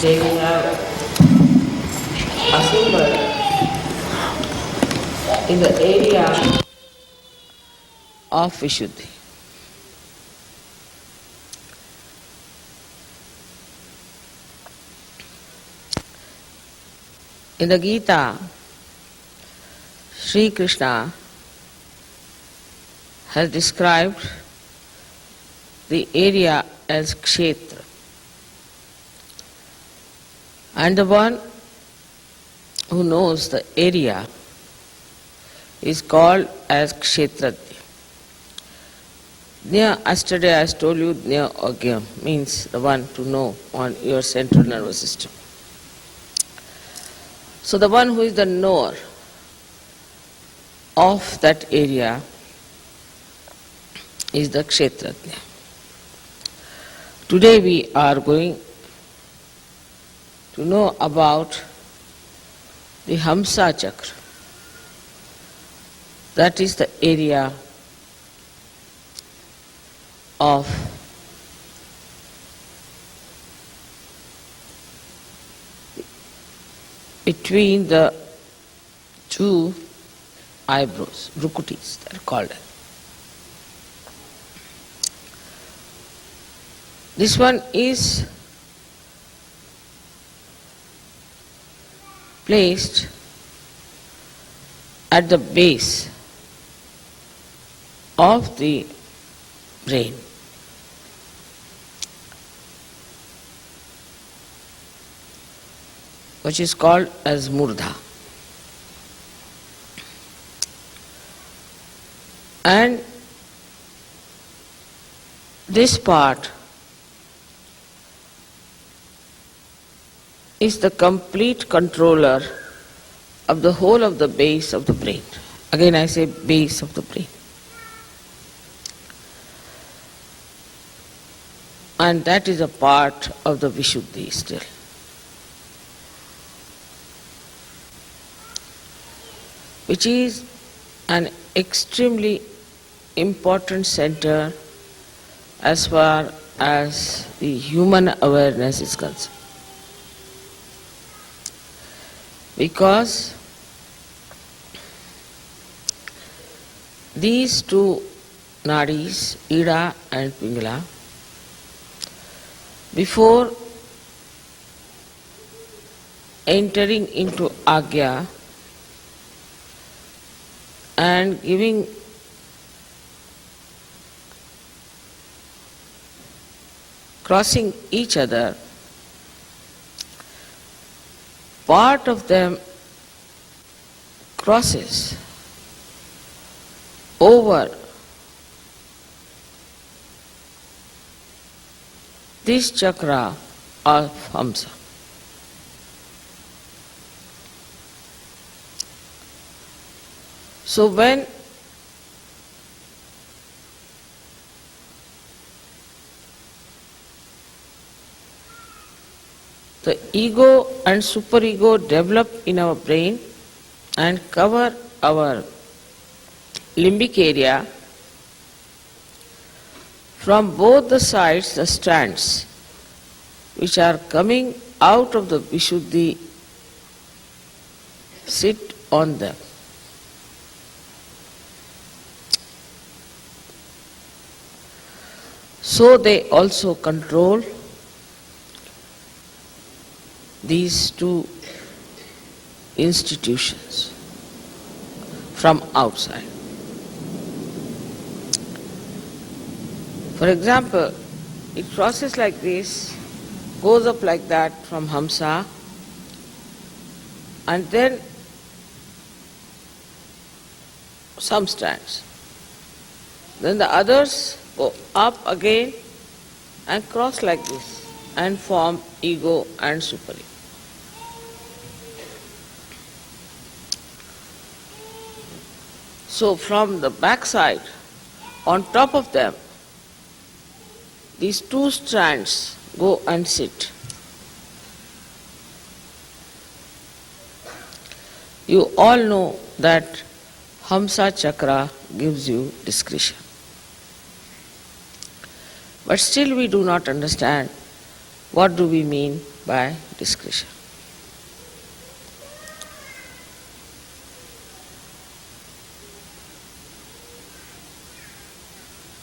Today we have a symbol in the area of Vishuddhi. In the Gita, Sri Krishna has described the area as Kshetra. And the one who knows the area is called as Kshetratya. Jna, yesterday I told you, Jna Agya means the one to know on your central nervous system. So the one who is the knower of that area is the Kshetratya. Today we are going to know about the Hamsa Chakra. That is the area of between the two eyebrows, Brukutis, they are called. This one is placed at the base of the brain. Which is called as Murdha. And this part is the complete controller of the whole of the base of the brain. Again I say base of the brain. And that is a part of the Vishuddhi still. Which is an extremely important center as far as the human awareness is concerned. Because these two nadis, Ida and Pingala, before entering into Agya and giving crossing each other, part of them crosses over this chakra of Hamsa. So when the ego and superego develop in our brain and cover our limbic area, from both the sides the strands which are coming out of the Vishuddhi sit on them. So they also control these two institutions from outside. For example, it crosses like this, goes up like that from Hamsa, and then some strands. Then the others go up again and cross like this and form ego and superego. So from the back side, on top of them, these two strands go and sit. You all know that Hamsa Chakra gives you discretion. But still we do not understand what do we mean by discretion?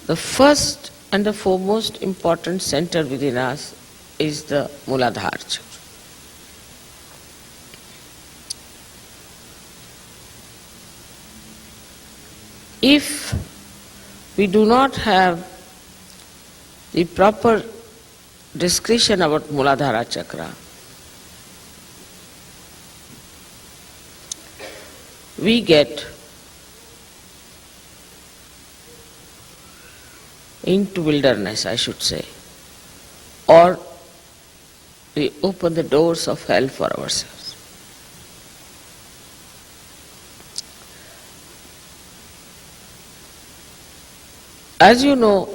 The first and the foremost important center within us is the Muladhara chakra. If we do not have the proper discretion about Muladhara chakra, we get into wilderness, I should say, or we open the doors of hell for ourselves. As you know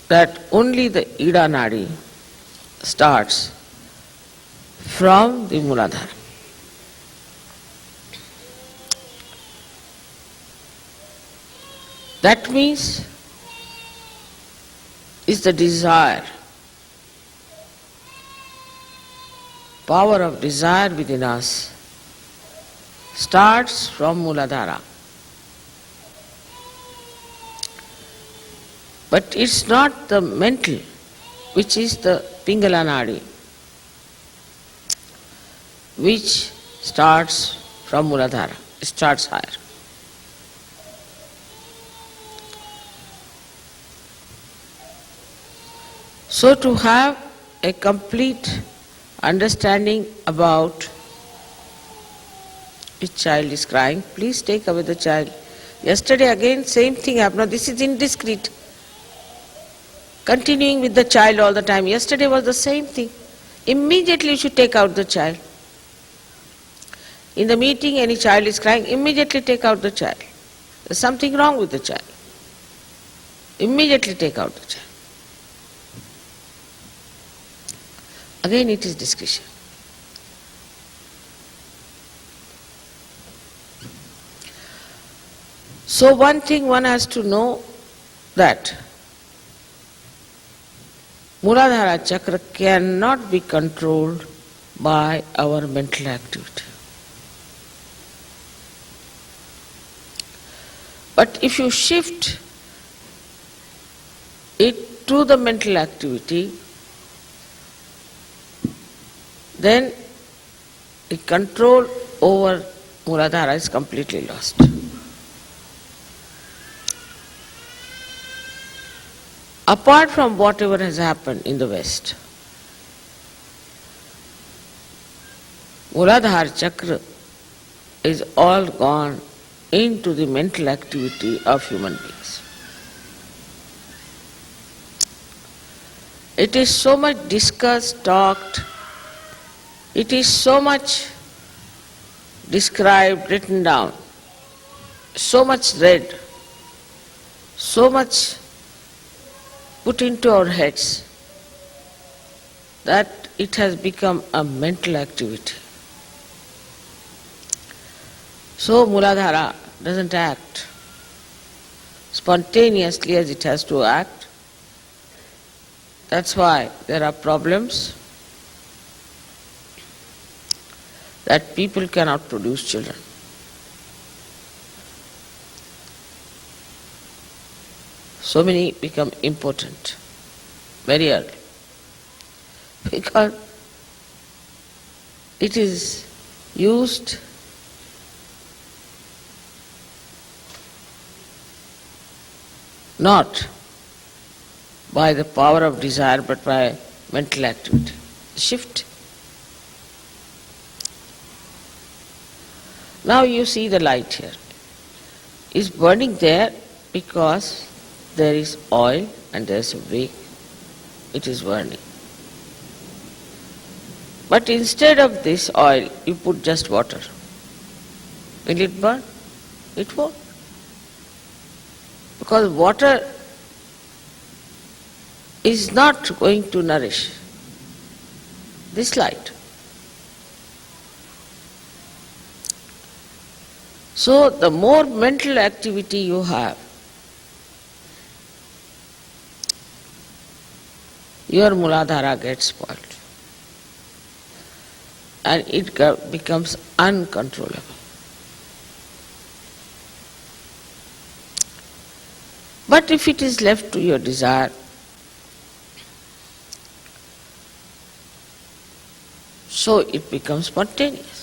that only the Ida Nadi starts from the Muladhara. That means is the desire, power of desire within us starts from Muladhara. But it's not the mental, which is the Pingala Nadi, which starts from Muladhara. It starts higher. So to have a complete understanding about which child is crying, please take away the child. Yesterday again same thing happened. Now this is indiscreet. Continuing with the child all the time. Yesterday was the same thing. Immediately you should take out the child. In the meeting any child is crying, immediately take out the child. There's something wrong with the child. Immediately take out the child. Again it is discretion. So one thing one has to know that Muladhara chakra cannot be controlled by our mental activity. But if you shift it to the mental activity, then the control over Muladhara is completely lost. Apart from whatever has happened in the West, Muladhara chakra is all gone into the mental activity of human beings. It is so much discussed, talked, it is so much described, written down, so much read, so much put into our heads that it has become a mental activity. So Muladhara doesn't act spontaneously as it has to act. That's why there are problems that people cannot produce children. So many become impotent very early because it is used not by the power of desire but by mental activity. Shift. Now you see the light here. It's burning there because there is oil and there is a wick. It is burning. But instead of this oil, you put just water. Will it burn? It won't. Because water is not going to nourish this light. So the more mental activity you have, your Muladhara gets spoiled. and it becomes uncontrollable. But if it is left to your desire, so it becomes spontaneous.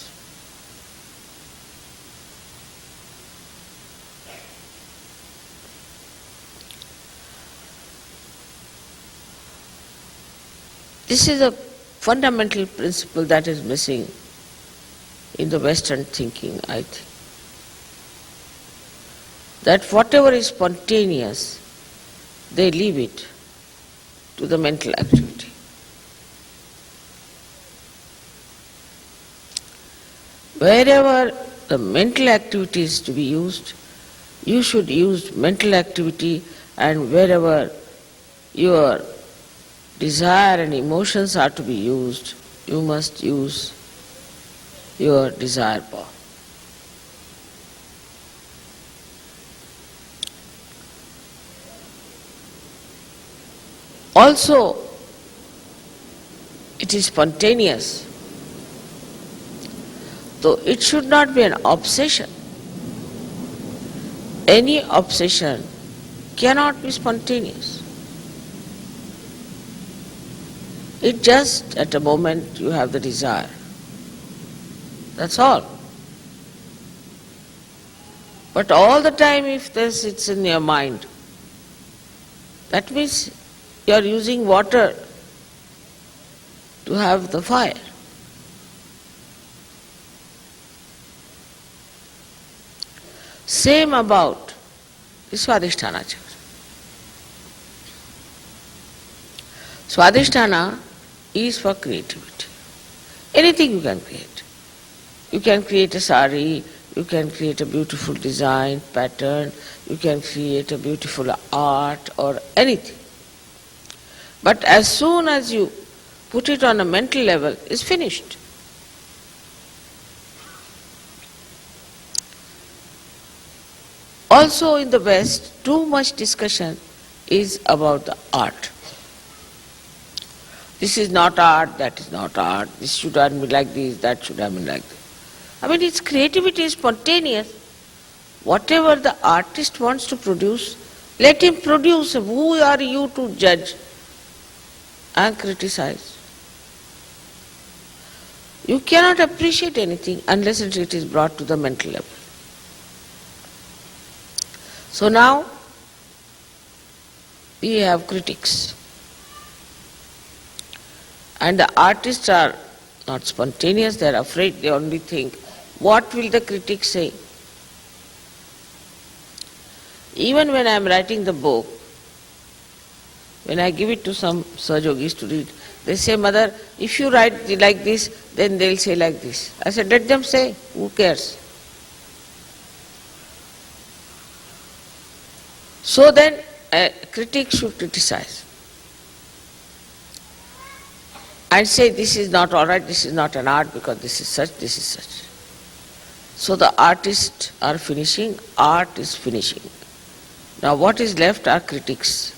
This is a fundamental principle that is missing in the Western thinking, I think. That whatever is spontaneous, they leave it to the mental activity. Wherever the mental activity is to be used, you should use mental activity, and wherever your desire and emotions are to be used, you must use your desire power. Also, it is spontaneous, though it should not be an obsession. Any obsession cannot be spontaneous. It just at a moment you have the desire. That's all. But all the time if this it's in your mind, that means you are using water to have the fire. Same about the Swadhisthana chakra. Swadhisthana is for creativity. Anything you can create. You can create a sari, you can create a beautiful design, pattern, you can create a beautiful art or anything. But as soon as you put it on a mental level, it's finished. Also in the West, too much discussion is about the art. This is not art, that is not art, this should have been like this, that should have been like this. I mean, its creativity is spontaneous. Whatever the artist wants to produce, let him produce. Who are you to judge and criticize? You cannot appreciate anything unless it is brought to the mental level. So now, we have critics. And the artists are not spontaneous, they are afraid, they only think, what will the critics say? Even when I am writing the book, when I give it to some Sahajogis to read, they say, Mother, if you write like this, then they'll say like this. I said, let them say, who cares? So then, a critic should criticize and say this is not all right, this is not an art because this is such, this is such. So the artists are finishing, art is finishing. Now what is left are critics.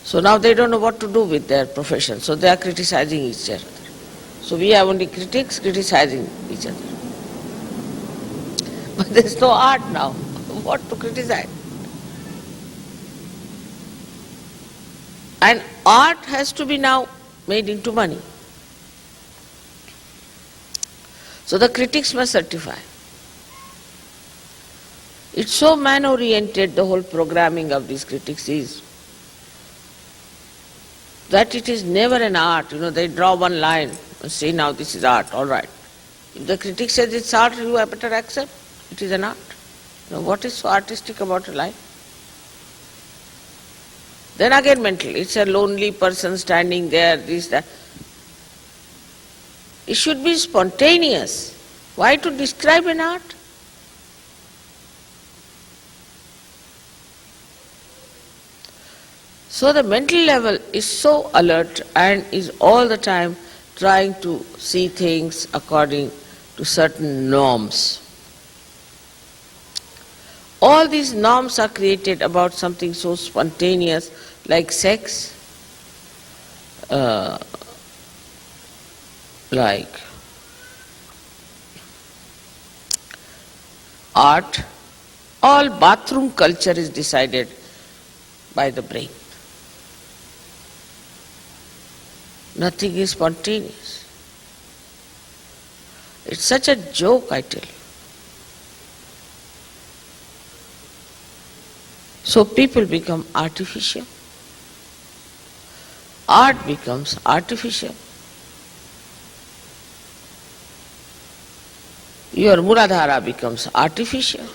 So now they don't know what to do with their profession, so they are criticizing each other. So we have only critics criticizing each other. But there is no art now. What to criticize? And art has to be now made into money. So the critics must certify. It's so man-oriented, the whole programming of these critics is, that it is never an art. They draw one line and say, now this is art, all right. If the critic says it's art, you better accept it is an art. What is so artistic about a line? Then again mental, it's a lonely person standing there, this, that. It should be spontaneous. Why to describe an art? So the mental level is so alert and is all the time trying to see things according to certain norms. All these norms are created about something so spontaneous like sex, like art, all bathroom culture is decided by the brain. Nothing is spontaneous. It's such a joke, I tell you. So people become artificial. Art becomes artificial. Your Muladhara becomes artificial.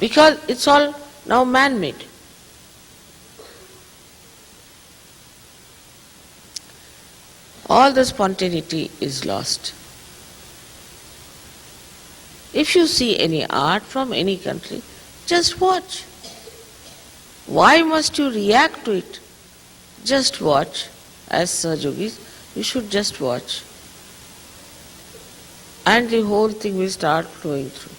Because it's all now man-made. All the spontaneity is lost. If you see any art from any country, just watch. Why must you react to it? Just watch. As Sahajogis, you should just watch. And the whole thing will start flowing through.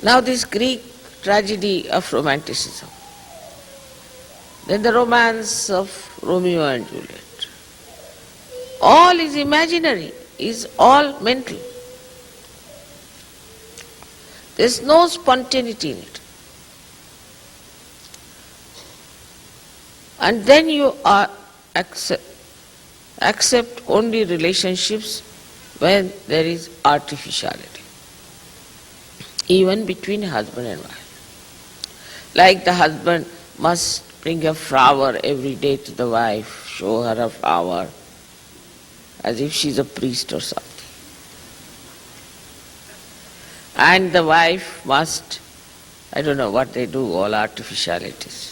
Now this Greek tragedy of romanticism. Then the romance of Romeo and Juliet. All is imaginary, is all mental. There's no spontaneity in it. And then you are accept only relationships when there is artificiality, even between husband and wife. Like the husband must bring a flower every day to the wife, show her a flower, as if she's a priest or something. And the wife must, I don't know what they do, all artificialities.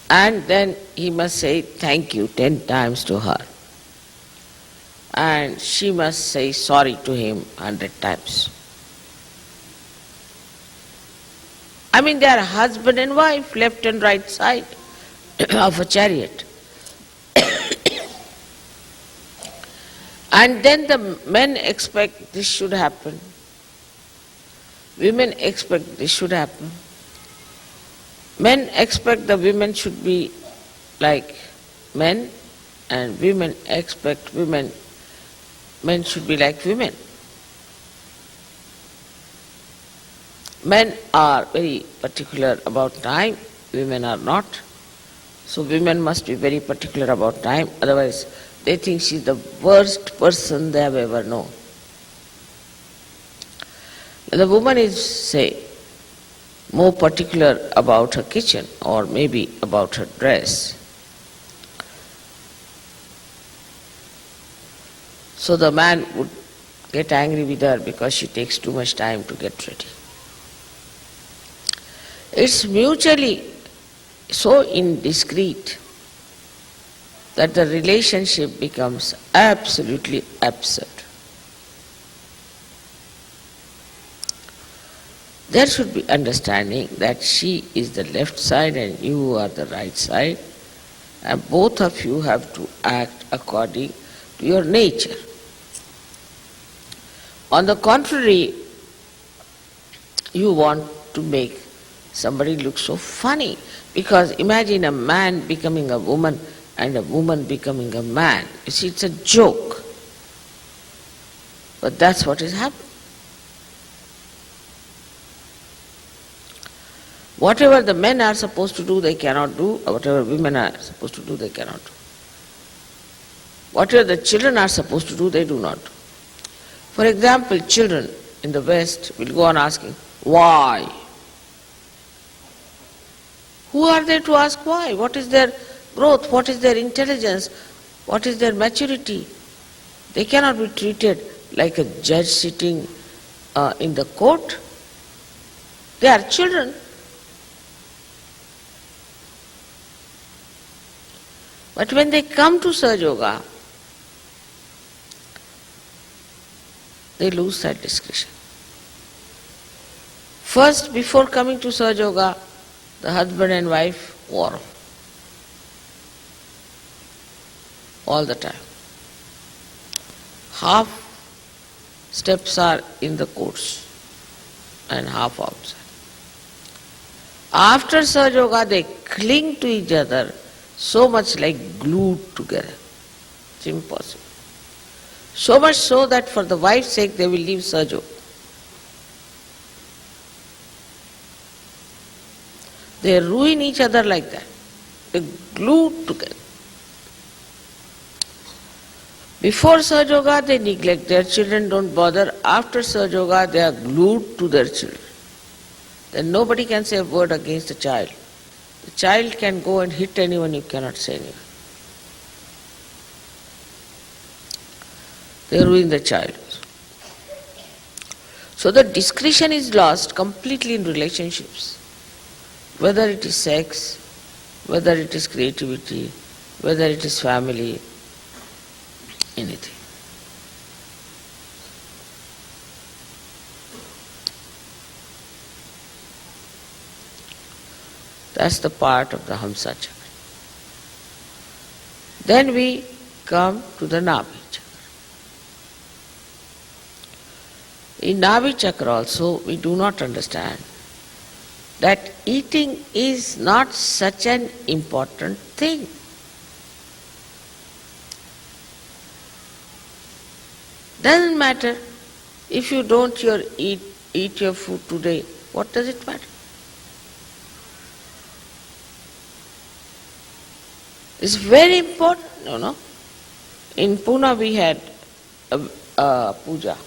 And then he must say thank you 10 times to her. And she must say sorry to him 100 times. I mean, they are husband and wife, left and right side of a chariot. And then the men expect this should happen. Women expect this should happen. Men expect the women should be like men, and women expect men should be like women. Men are very particular about time, women are not. So women must be very particular about time, otherwise they think she's the worst person they have ever known. The woman is, say, more particular about her kitchen or maybe about her dress. So the man would get angry with her because she takes too much time to get ready. It's mutually so indiscreet that the relationship becomes absolutely absurd. There should be understanding that she is the left side and you are the right side, and both of you have to act according to your nature. On the contrary, you want to make somebody look so funny, because imagine a man becoming a woman and a woman becoming a man. You see, it's a joke. But that's what is happening. Whatever the men are supposed to do, they cannot do. Whatever women are supposed to do, they cannot do. Whatever the children are supposed to do, they do not do. For example, children in the West will go on asking, why? Who are they to ask why? What is their growth? What is their intelligence? What is their maturity? They cannot be treated like a judge sitting in the court. They are children. But when they come to Sahaja Yoga, they lose that discretion. First, before coming to Sahaja Yoga, the husband and wife quarrel all the time. Half steps are in the courts and half outside. After Sahaja Yoga, they cling to each other so much like glued together. It's impossible. So much so that for the wife's sake they will leave Sahaja. They ruin each other like that. They're glued together. Before Sahaja they neglect their children, don't bother. After Sahaja they are glued to their children. Then nobody can say a word against the child. The child can go and hit anyone, you cannot say anything. They ruin the child. So the discretion is lost completely in relationships. Whether it is sex, whether it is creativity, whether it is family, anything. That's the part of the Hamsa Chakra. Then we come to the Nabhi Chakra. In Nabhi Chakra also we do not understand that eating is not such an important thing. Doesn't matter if you don't eat your food today, what does it matter? It's very important, you know. In Pune we had a puja,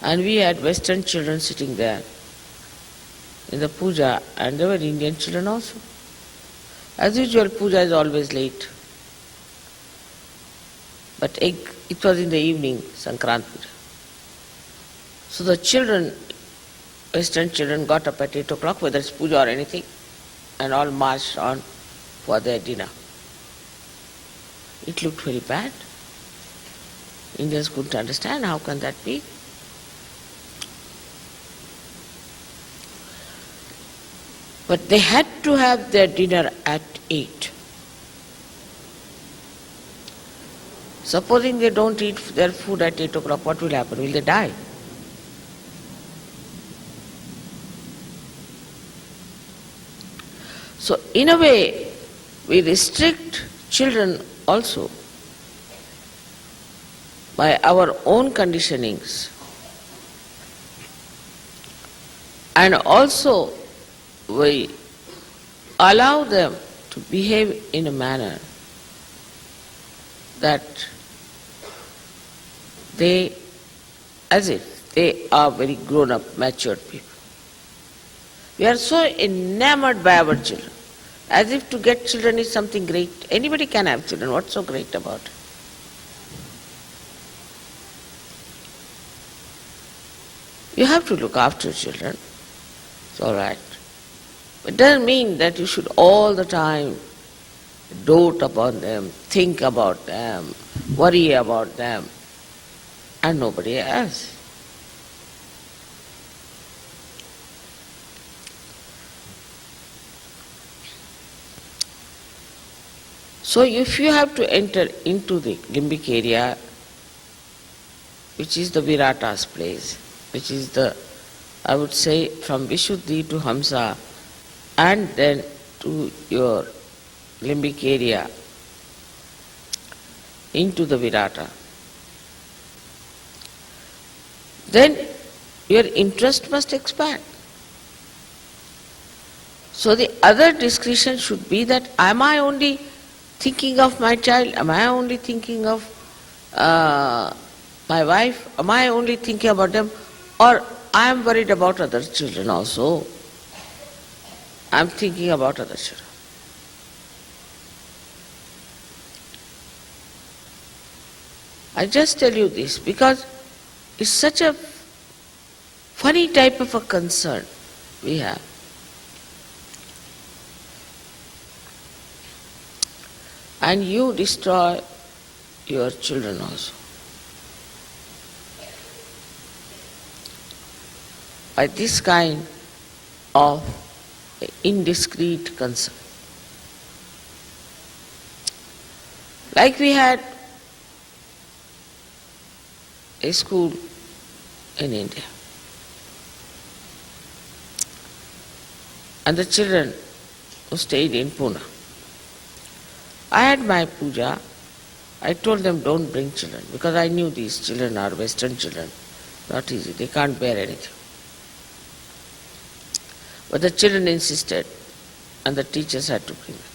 and we had Western children sitting there in the puja, and there were Indian children also. As usual, puja is always late. But it was in the evening, Sankrant puja. So the children, Western children, got up at 8 o'clock, whether it's puja or anything, and all marched on for their dinner. It looked very bad. Indians couldn't understand, how can that be? But they had to have their dinner at 8. Supposing they don't eat their food at 8 o'clock, what will happen? Will they die? So in a way, we restrict children also by our own conditionings, and also we allow them to behave in a manner that they, as if they are very grown-up, matured people. We are so enamored by our children, as if to get children is something great. Anybody can have children, what's so great about it? You have to look after children, it's all right. It doesn't mean that you should all the time dote upon them, think about them, worry about them, and nobody else. So if you have to enter into the limbic area, which is the Virata's place, which is the, I would say, from Vishuddhi to Hamsa, and then to your limbic area, into the Virata, then your interest must expand. So the other discretion should be that, am I only thinking of my child? Am I only thinking of my wife? Am I only thinking about them? Or I am worried about other children also. I am thinking about other children. I just tell you this because it's such a funny type of a concern we have. And you destroy your children also by this kind of indiscreet concern. Like we had a school in India, and the children who stayed in Pune, I had my puja. I told them don't bring children because I knew these children are Western children. Not easy, they can't bear anything. But the children insisted and the teachers had to bring them.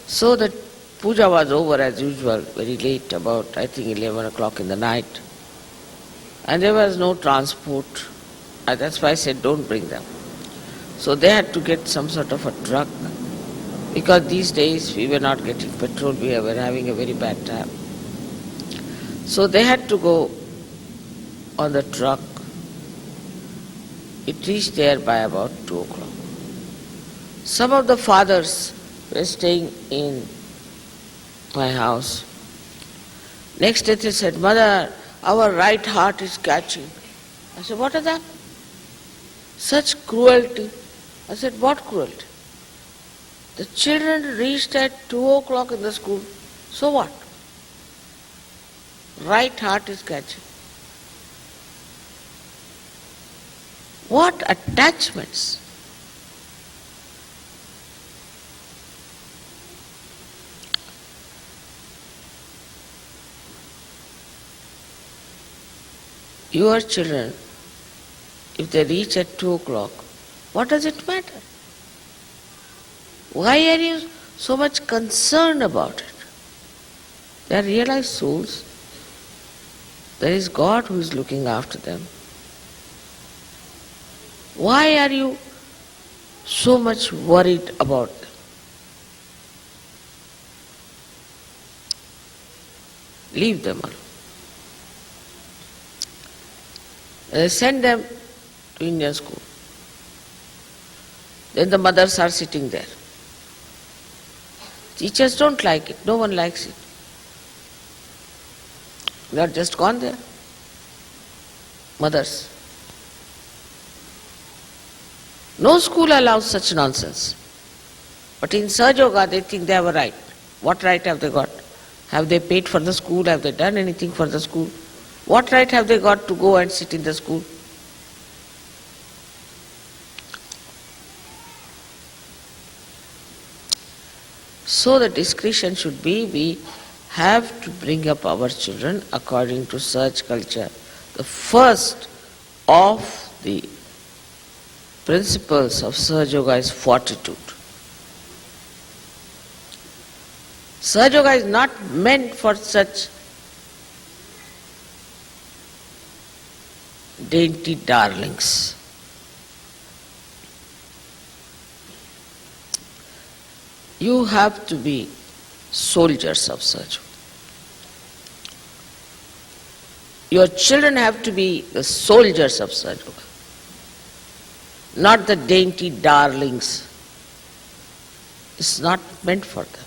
So the puja was over as usual, very late, about I think 11 o'clock in the night. And there was no transport. And that's why I said don't bring them. So they had to get some sort of a truck, because these days we were not getting petrol, we were having a very bad time. So they had to go on the truck. It reached there by about 2 o'clock. Some of the fathers were staying in my house. Next day they said, Mother, our right heart is catching. I said, what is that? Such cruelty. I said, what cruelty? The children reached at 2 o'clock in the school. So what? Right heart is catching. What attachments! Your children, if they reach at 2 o'clock, what does it matter? Why are you so much concerned about it? They are realized souls. There is God who is looking after them. Why are you so much worried about them? Leave them alone. Send them to Indian school. Then the mothers are sitting there. Teachers don't like it. No one likes it. They are just gone there. Mothers. No school allows such nonsense. But in Sahaja Yoga they think they have a right. What right have they got? Have they paid for the school? Have they done anything for the school? What right have they got to go and sit in the school? So the discretion should be, we have to bring up our children according to such culture. The first of the principles of Sahaja Yoga is fortitude. Sahaja Yoga is not meant for such dainty darlings. You have to be soldiers of Sahaja Yoga. Your children have to be the soldiers of Sahaja Yoga, not the dainty darlings. It's not meant for them.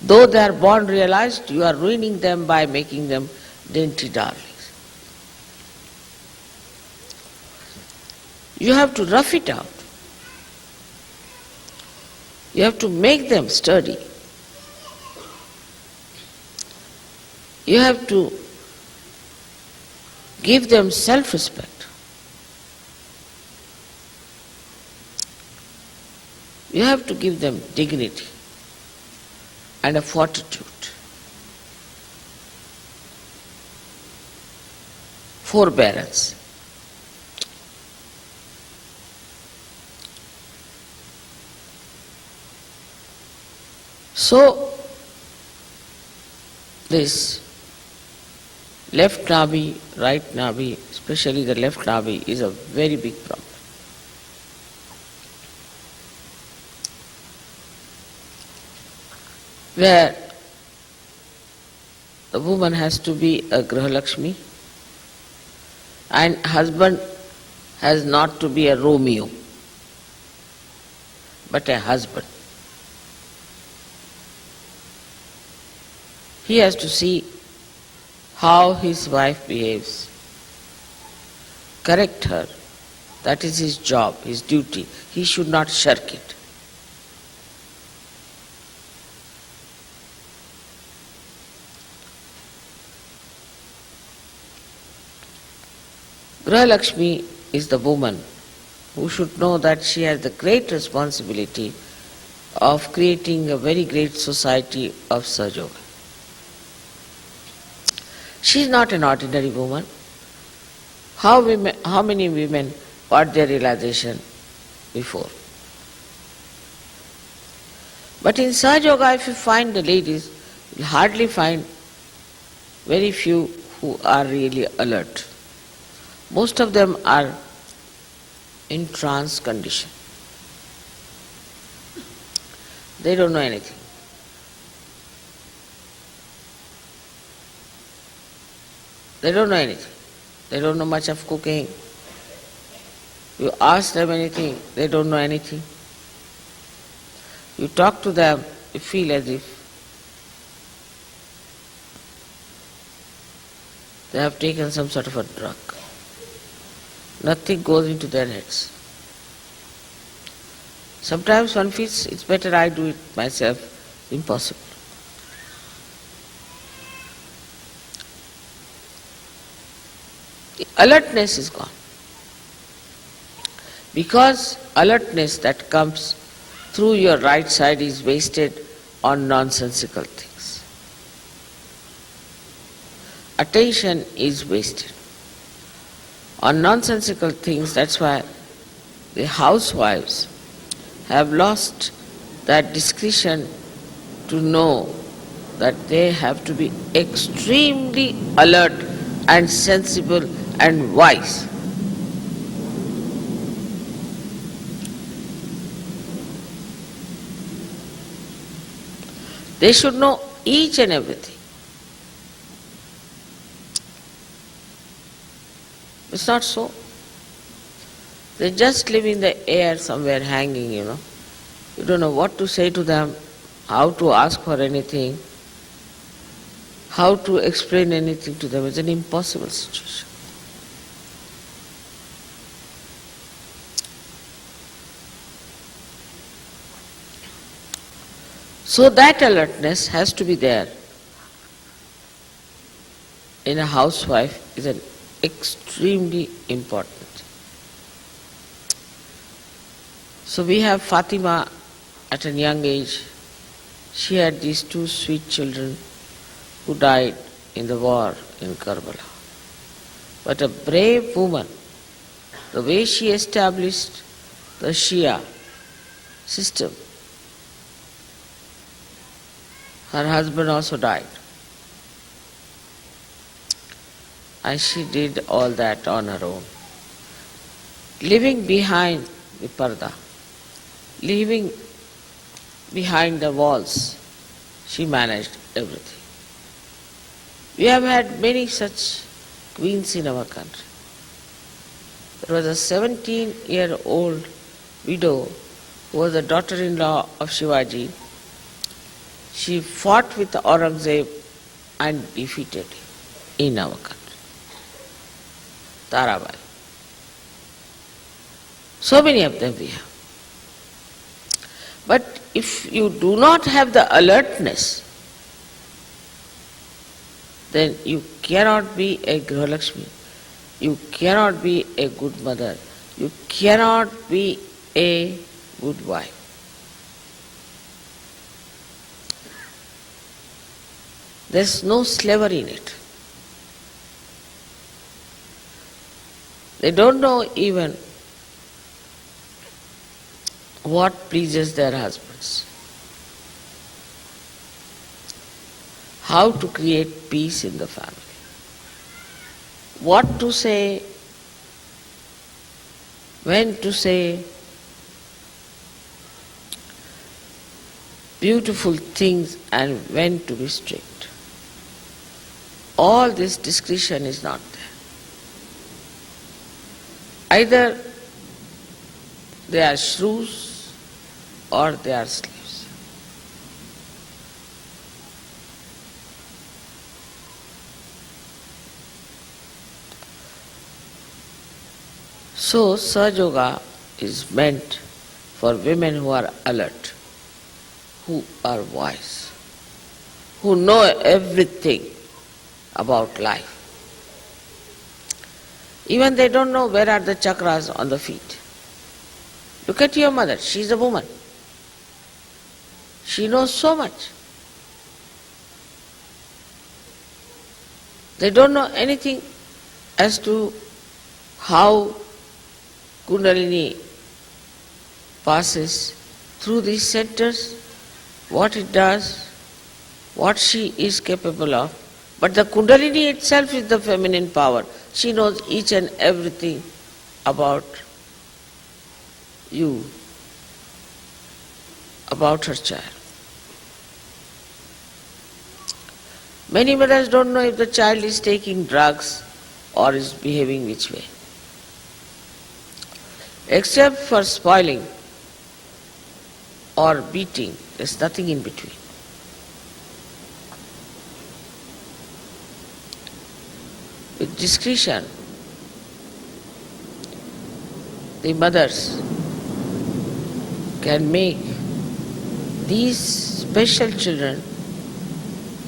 Though they are born realized, you are ruining them by making them dainty darlings. You have to rough it out. You have to make them sturdy. You have to give them self-respect. You have to give them dignity and a fortitude. Forbearance. So, this left nabi, right nabi, especially the left nabi, is a very big problem. Where the woman has to be a Grihalakshmi and husband has not to be a Romeo, but a husband. He has to see how his wife behaves, correct her. That is his job, his duty. He should not shirk it. Grihalakshmi is the woman who should know that she has the great responsibility of creating a very great society of Sahaja Yoga. She is not an ordinary woman. How many women got their realization before? But in Sahaja Yoga, if you find the ladies, you'll hardly find very few who are really alert. Most of them are in trance condition. They don't know anything. They don't know anything. They don't know much of cooking. You ask them anything, they don't know anything. You talk to them, you feel as if they have taken some sort of a drug. Nothing goes into their heads. Sometimes one feels it's better I do it myself. Impossible. The alertness is gone. Because alertness that comes through your right side is wasted on nonsensical things. Attention is wasted on nonsensical things. That's why the housewives have lost that discretion to know that they have to be extremely alert and sensible and wise. They should know each and everything. It's not so. They just live in the air somewhere hanging, You don't know what to say to them, how to ask for anything, how to explain anything to them. It's an impossible situation. So that alertness has to be there in a housewife is an extremely important. So we have Fatima at a young age. She had these two sweet children who died in the war in Karbala. But a brave woman, the way she established the Shia system, her husband also died. And she did all that on her own. Living behind the parda, living behind the walls, she managed everything. We have had many such queens in our country. There was a 17-year-old widow who was the daughter-in-law of Shivaji. She fought with Aurangzeb and defeated him in our country. Tarabai. So many of them we have. But if you do not have the alertness, then you cannot be a Grihalakshmi. You cannot be a good mother. You cannot be a good wife. There's no slavery in it. They don't know even what pleases their husbands. How to create peace in the family. What to say, when to say, beautiful things and when to be strict. All this discretion is not there. Either they are shrews or they are slaves. So, Sahaja Yoga is meant for women who are alert, who are wise, who know everything about life. Even they don't know where are the chakras on the feet. Look at your mother, she's a woman. She knows so much. They don't know anything as to how Kundalini passes through these centers, what it does, what she is capable of. But the Kundalini itself is the feminine power. She knows each and everything about you, about her child. Many mothers don't know if the child is taking drugs or is behaving which way. Except for spoiling or beating, there's nothing in between. With discretion, the mothers can make these special children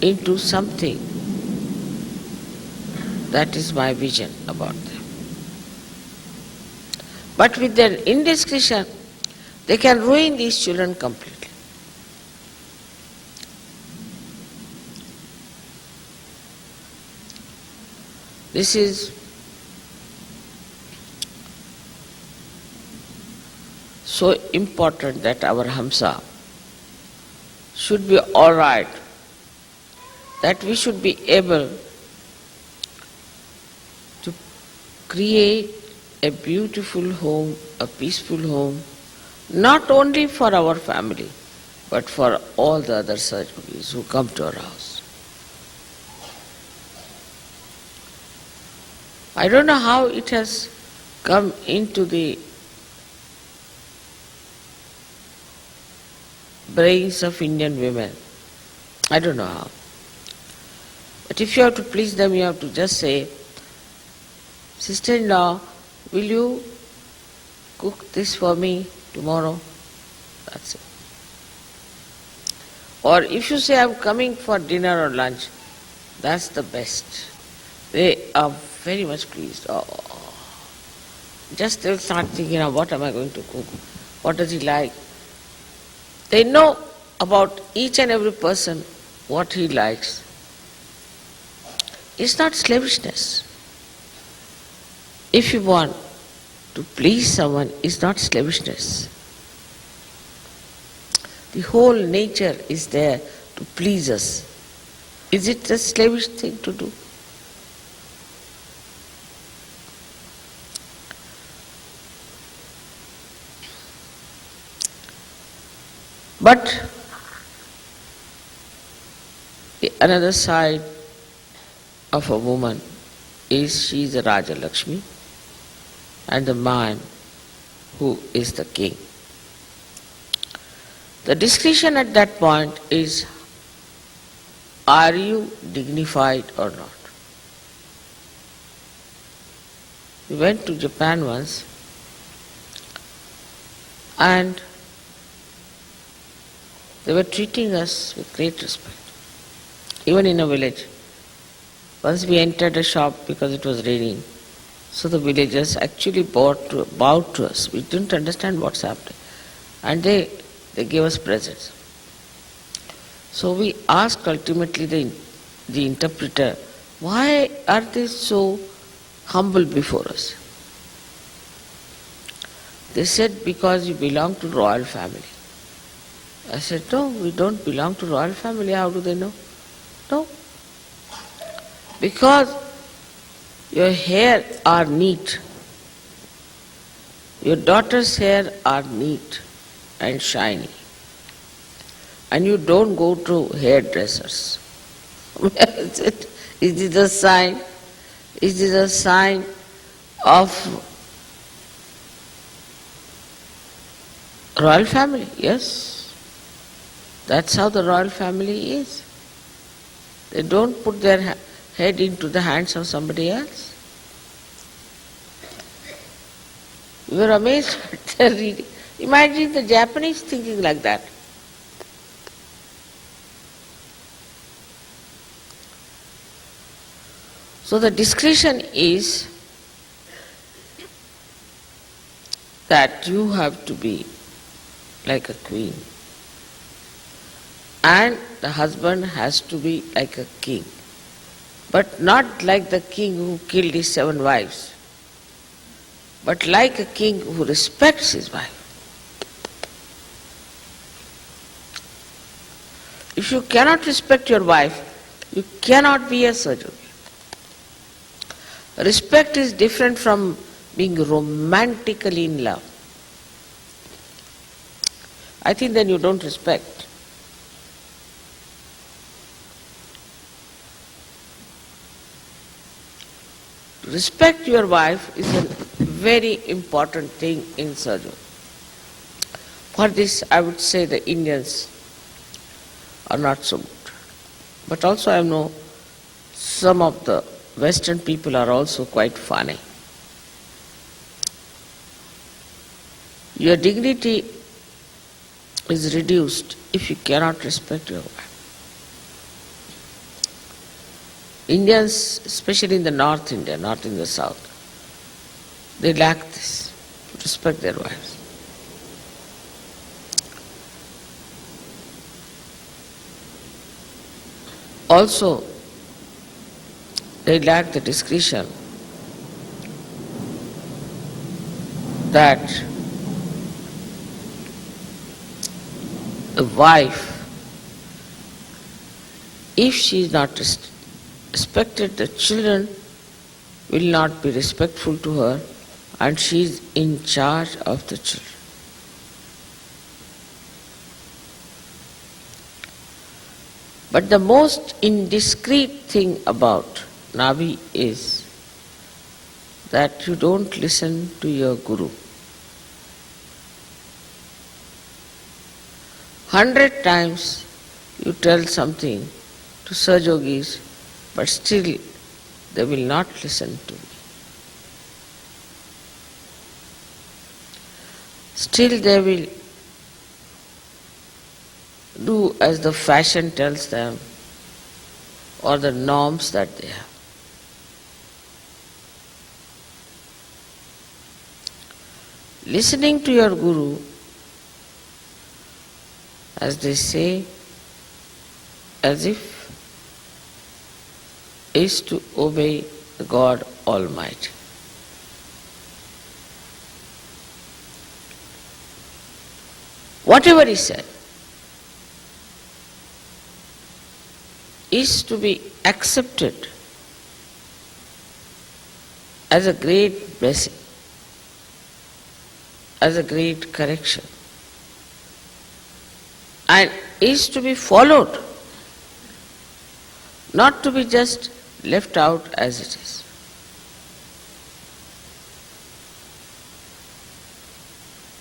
into something. That is my vision about them. But with their indiscretion, they can ruin these children completely. This is so important that our Hamsa should be all right, that we should be able to create a beautiful home, a peaceful home, not only for our family, but for all the other Sajjogis who come to our house. I don't know how it has come into the brains of Indian women. I don't know how. But if you have to please them, you have to just say, "Sister-in-law, will you cook this for me tomorrow?" That's it. Or if you say, "I'm coming for dinner or lunch," that's the best. They are very much pleased. Oh. Just they'll start thinking, what am I going to cook? What does he like? They know about each and every person what he likes. It's not slavishness. If you want to please someone, it's not slavishness. The whole nature is there to please us. Is it a slavish thing to do? But another side of a woman is she is a Raja Lakshmi and the man who is the king. The discretion at that point is, are you dignified or not? We went to Japan once and they were treating us with great respect, even in a village. Once we entered a shop because it was raining, so the villagers actually bowed to us. We didn't understand what's happening. And they gave us presents. So we asked ultimately the interpreter, why are they so humble before us? They said, because you belong to royal family. I said, no, we don't belong to royal family. How do they know? No. Because your hair are neat. Your daughter's hair are neat and shiny. And you don't go to hairdressers. Is this a sign? Is this a sign of royal family? Yes. That's how the royal family is. They don't put their head into the hands of somebody else. We were amazed at their reading. Imagine the Japanese thinking like that. So the discretion is that you have to be like a queen. And the husband has to be like a king. But not like the king who killed his 7 wives, but like a king who respects his wife. If you cannot respect your wife, you cannot be a Sahaja. Respect is different from being romantically in love. I think then you don't respect. Respect your wife is a very important thing in Sahaja. For this, I would say the Indians are not so good. But also I know some of the Western people are also quite funny. Your dignity is reduced if you cannot respect your wife. Indians, especially in the North India, not in the South, they lack this, respect their wives. Also, they lack the discretion that a wife, if she is not respected, the children will not be respectful to her, and she is in charge of the children. But the most indiscreet thing about Navi is that you don't listen to your Guru. 100 times you tell something to Sahajogis, but still they will not listen to me. Still they will do as the fashion tells them or the norms that they have. Listening to your Guru, as they say, as if is to obey God Almighty. Whatever he said is to be accepted as a great blessing, as a great correction, and is to be followed, not to be just left out as it is.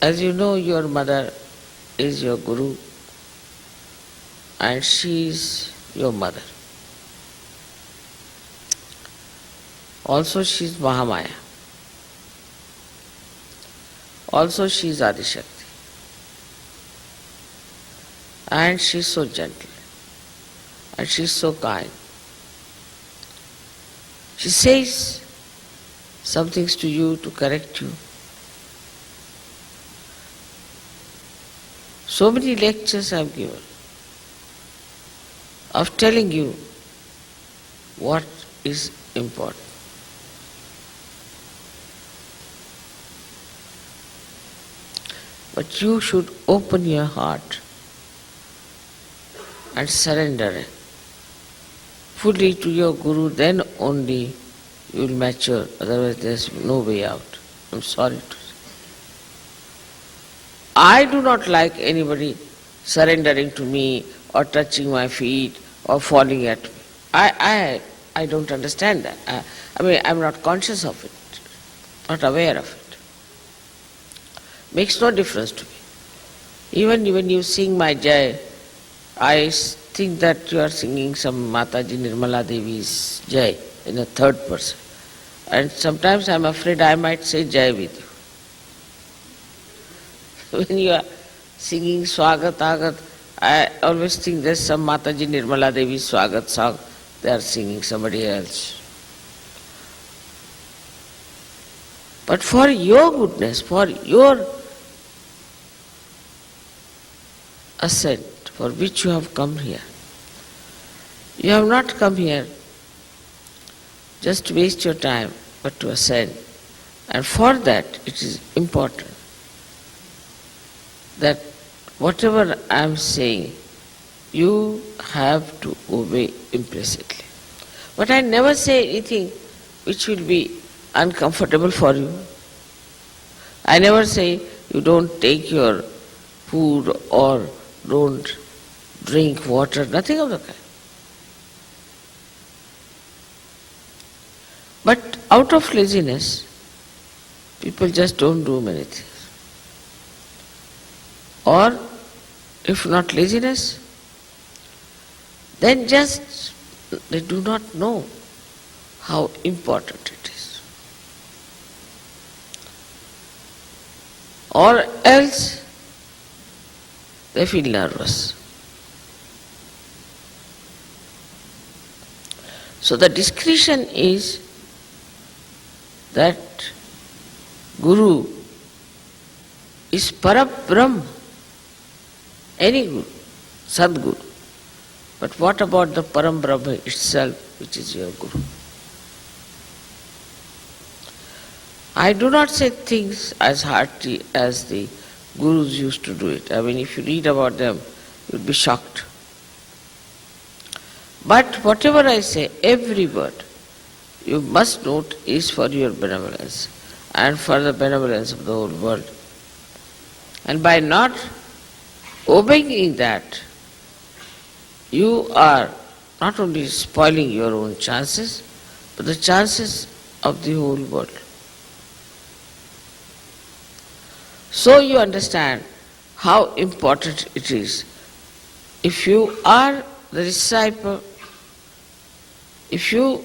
As you know, your mother is your Guru and she is your mother. Also she is Mahamaya. Also she is Adishakti. And she is so gentle. And she is so kind. She says some things to you to correct you. So many lectures I have given of telling you what is important. But you should open your heart and surrender it fully to your Guru, then only you will mature, otherwise there is no way out. I am sorry to say. I do not like anybody surrendering to me or touching my feet or falling at me. I don't understand that. I am not conscious of it, not aware of it. Makes no difference to me. Even when you sing my Jai, I think that you are singing some Mataji Nirmala Devi's Jai in a third person. And sometimes I am afraid I might say Jai with you. When you are singing Swagat, Agat, I always think there's some Mataji Nirmala Devi Swagat song, they are singing somebody else. But for your goodness, for your ascent, for which you have come here. You have not come here just to waste your time, but to ascend. And for that, it is important that whatever I am saying, you have to obey implicitly. But I never say anything which will be uncomfortable for you. I never say you don't take your food or don't drink water, nothing of the kind. But out of laziness, people just don't do many things. Or, if not laziness, then just they do not know how important it is. Or else they feel nervous. So the discretion is that Guru is Parabrahm, any Guru, Sadguru. But what about the Param Brahma itself, which is your Guru? I do not say things as hearty as the Gurus used to do it. I mean, if you read about them, you will be shocked. But whatever I say, every word, you must note is for your benevolence and for the benevolence of the whole world. And by not obeying that, you are not only spoiling your own chances, but the chances of the whole world. So you understand how important it is. If you are the disciple, if you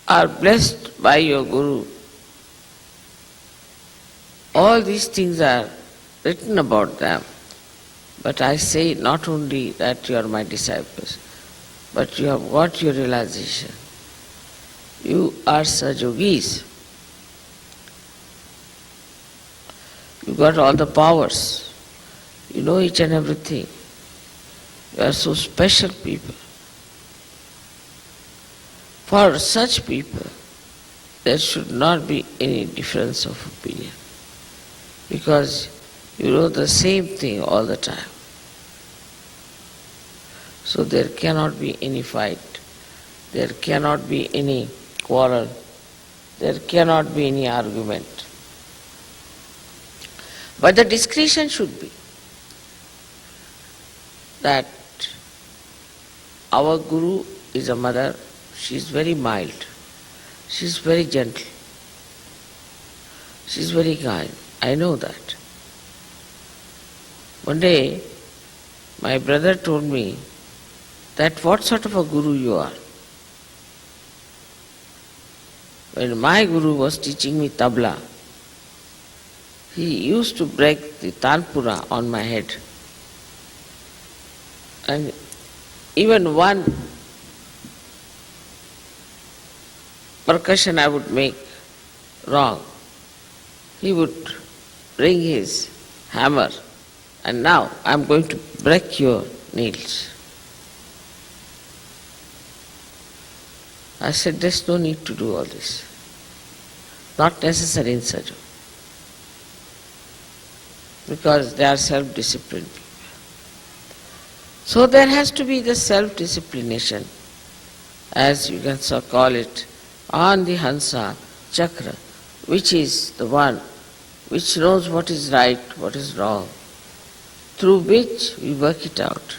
are blessed by your Guru, all these things are written about them. But I say not only that you are my disciples, but you have got your realization. You are Sajogis. You got all the powers. You know each and everything. You are so special people. For such people, there should not be any difference of opinion. Because you know the same thing all the time. So there cannot be any fight. There cannot be any quarrel. There cannot be any argument. But the discretion should be that our Guru is a mother. She is very mild. She is very gentle. She is very kind. I know that. One day, my brother told me that what sort of a Guru you are. When my Guru was teaching me tabla, he used to break the tanpura on my head. And even one percussion I would make wrong, he would bring his hammer, and now I am going to break your nails. I said, there's no need to do all this. Not necessary in sadhu. Because they are self-disciplined people. So there has to be the self-disciplination, as you can so call it, on the Hansa Chakra, which is the one which knows what is right, what is wrong, through which we work it out.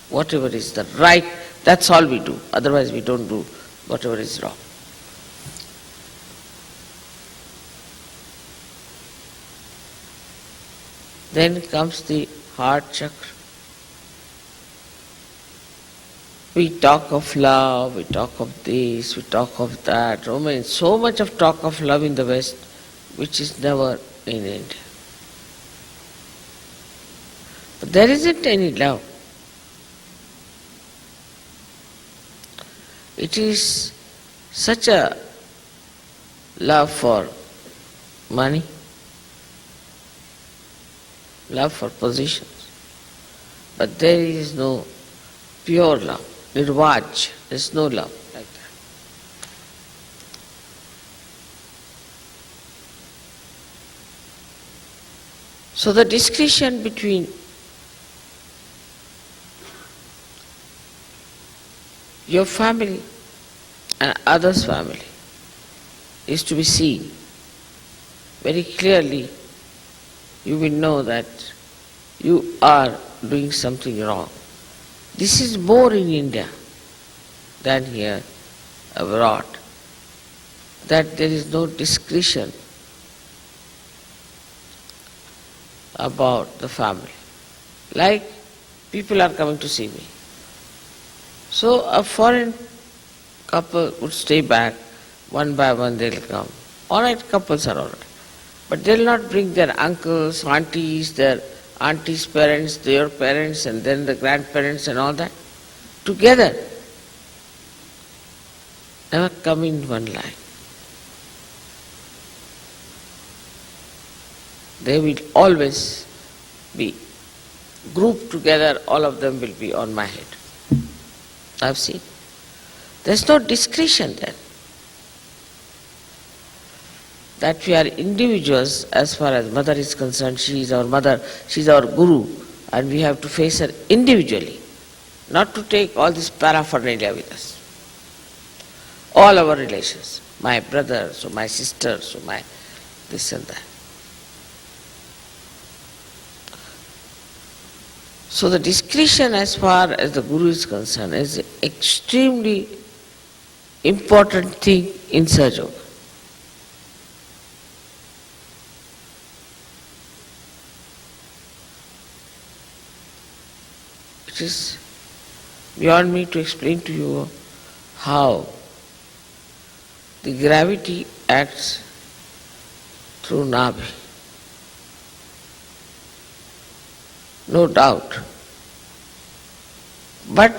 Whatever is the right, that's all we do. Otherwise we don't do whatever is wrong. Then comes the heart chakra. We talk of love, we talk of this, we talk of that. Oh man, so much of talk of love in the West, which is never in India. But there isn't any love. It is such a love for money, love for positions, but there is no pure love. Nirvaj, there is no love like that. So the discretion between your family and others' family is to be seen. Very clearly, you will know that you are doing something wrong. This is more in India than here abroad, that there is no discretion about the family. Like people are coming to see me. So a foreign couple would stay back, one by one they'll come. All right, couples are all right. But they'll not bring their uncles, aunties, their aunties' parents, their parents, and then the grandparents and all that together. Never come in one line. They will always be grouped together, all of them will be on my head. I've seen. There's no discretion then. That we are individuals as far as mother is concerned. She is our mother, she is our guru, and we have to face her individually, not to take all this paraphernalia with us. All our relations, my brothers or my sisters or my this and that. So the discretion as far as the guru is concerned is an extremely important thing in Sahaja Yoga. It is beyond me to explain to you how the gravity acts through Nabhi. No doubt. But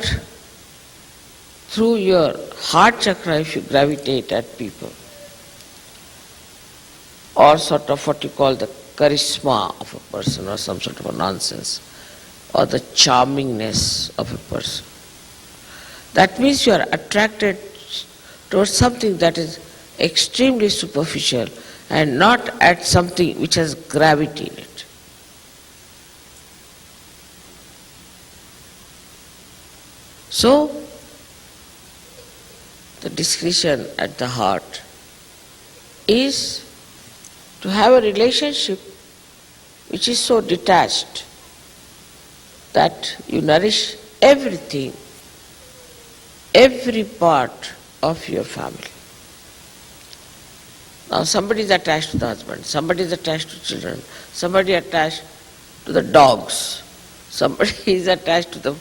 through your heart chakra, if you gravitate at people, or sort of what you call the charisma of a person, or some sort of a nonsense, or the charmingness of a person, that means you are attracted towards something that is extremely superficial and not at something which has gravity in it. So, the discretion at the heart is to have a relationship which is so detached that you nourish everything, every part of your family. Now somebody is attached to the husband, somebody is attached to children, somebody attached to the dogs, somebody is attached to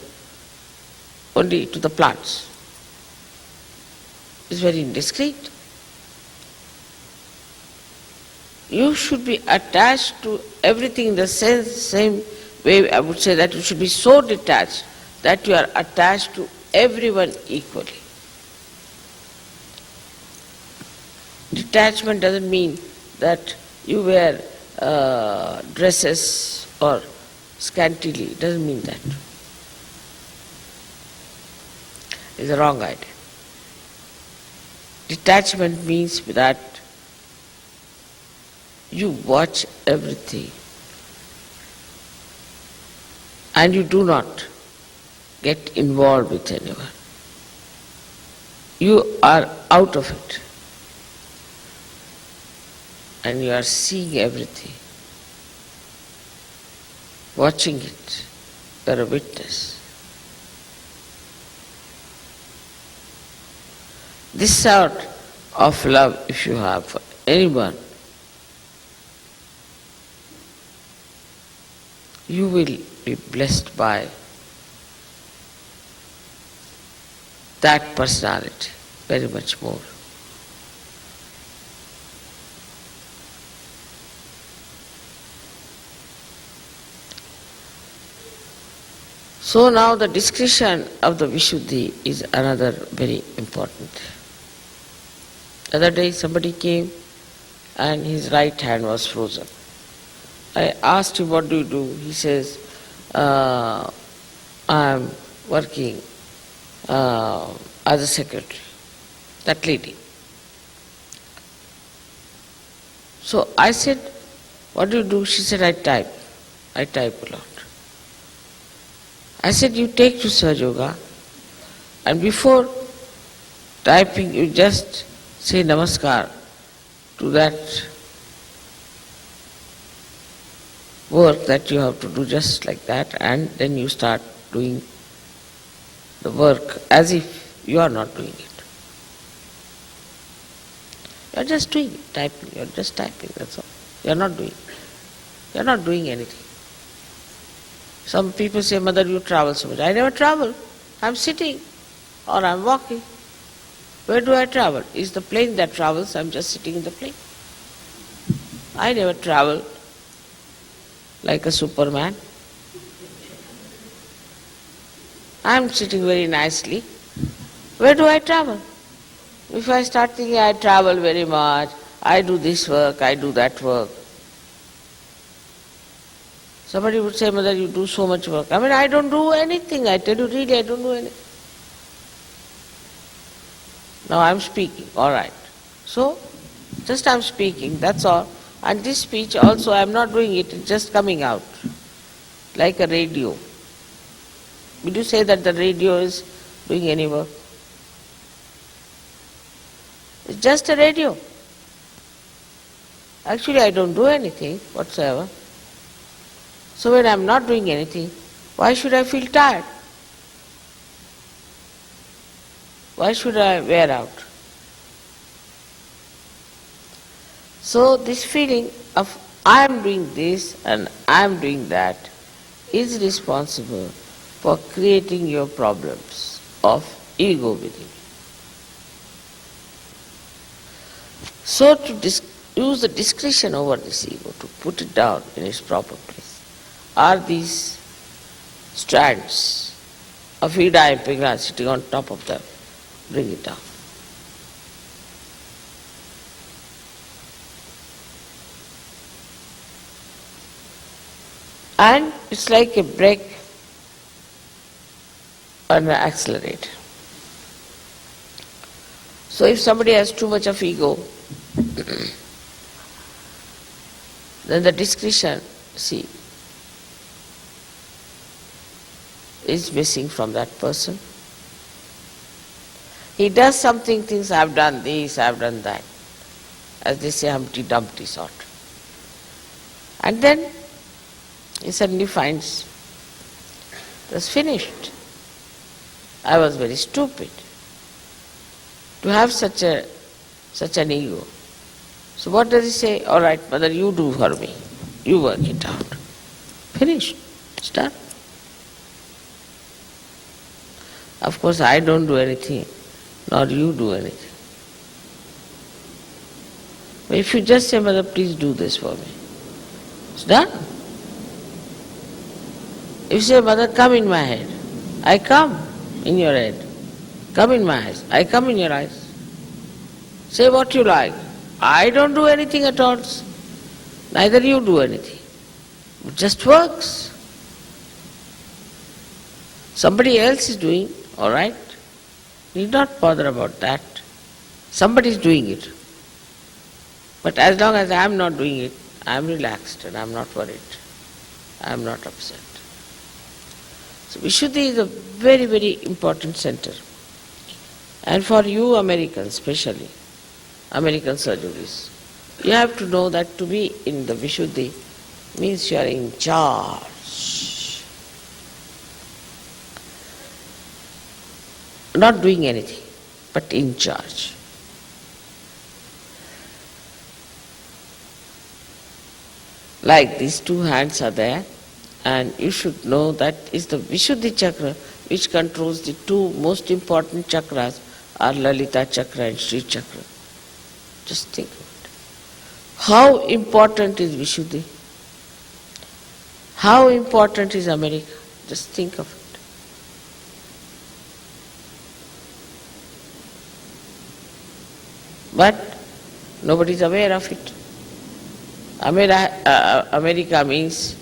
only to the plants. It's very indiscreet. You should be attached to everything in the same way. I would say that you should be so detached that you are attached to everyone equally. Detachment doesn't mean that you wear dresses or scantily. It doesn't mean that. It's a wrong idea. Detachment means that you watch everything and you do not get involved with anyone. You are out of it and you are seeing everything, watching it. You are a witness. This sort of love, if you have for anyone, you will be blessed by that personality very much more. So now the discretion of the Vishuddhi is another very important. The other day somebody came and his right hand was frozen. I asked him, what do you do? He says, I'm working as a secretary, that lady. So I said, what do you do? She said, I type. I type a lot. I said, you take to Sahaja Yoga, and before typing you just say namaskar to that work that you have to do, just like that, and then you start doing the work as if you are not doing it. You are just doing it, typing, you are just typing, that's all. You are not doing. You are not doing anything. Some people say, Mother, you travel so much. I never travel. I am sitting or I am walking. Where do I travel? Is the plane that travels? I am just sitting in the plane. I never travel like a Superman. I am sitting very nicely. Where do I travel? If I start thinking I travel very much, I do this work, I do that work. Somebody would say, Mother, you do so much work. I mean, I don't do anything. I tell you really, I don't do anything. Now I am speaking, all right. So, just I am speaking, that's all. And this speech also, I am not doing it, it's just coming out, like a radio. Would you say that the radio is doing any work? It's just a radio. Actually, I don't do anything whatsoever. So when I am not doing anything, why should I feel tired? Why should I wear out? So this feeling of I am doing this and I am doing that is responsible for creating your problems of ego within you. So to use the discretion over this ego, to put it down in its proper place, are these strands of Ida and Pingala sitting on top of them. Bring it down. And it's like a brake and an accelerator. So if somebody has too much of ego, then the discretion, see, is missing from that person. He does something, thinks, I have done this, I have done that. As they say, Humpty Dumpty sort. And then he suddenly finds, that's finished. I was very stupid to have such an ego. So what does he say? All right, Mother, you do for me. You work it out. Finished. It's done. Of course, I don't do anything, nor you do anything. But if you just say, Mother, please do this for me, it's done. If you say, Mother, come in my head, I come in your head. Come in my eyes, I come in your eyes. Say what you like. I don't do anything at all. Neither you do anything. It just works. Somebody else is doing, all right. Need not bother about that. Somebody is doing it. But as long as I am not doing it, I am relaxed and I am not worried. I am not upset. So Vishuddhi is a very, very important center. And for you Americans especially, American surgeries, you have to know that to be in the Vishuddhi means you are in charge. Not doing anything, but in charge. Like these two hands are there, and you should know that is the Vishuddhi chakra which controls the two most important chakras are Lalita chakra and Sri chakra. Just think of it. How important is Vishuddhi? How important is America? Just think of it. But nobody is aware of it. America means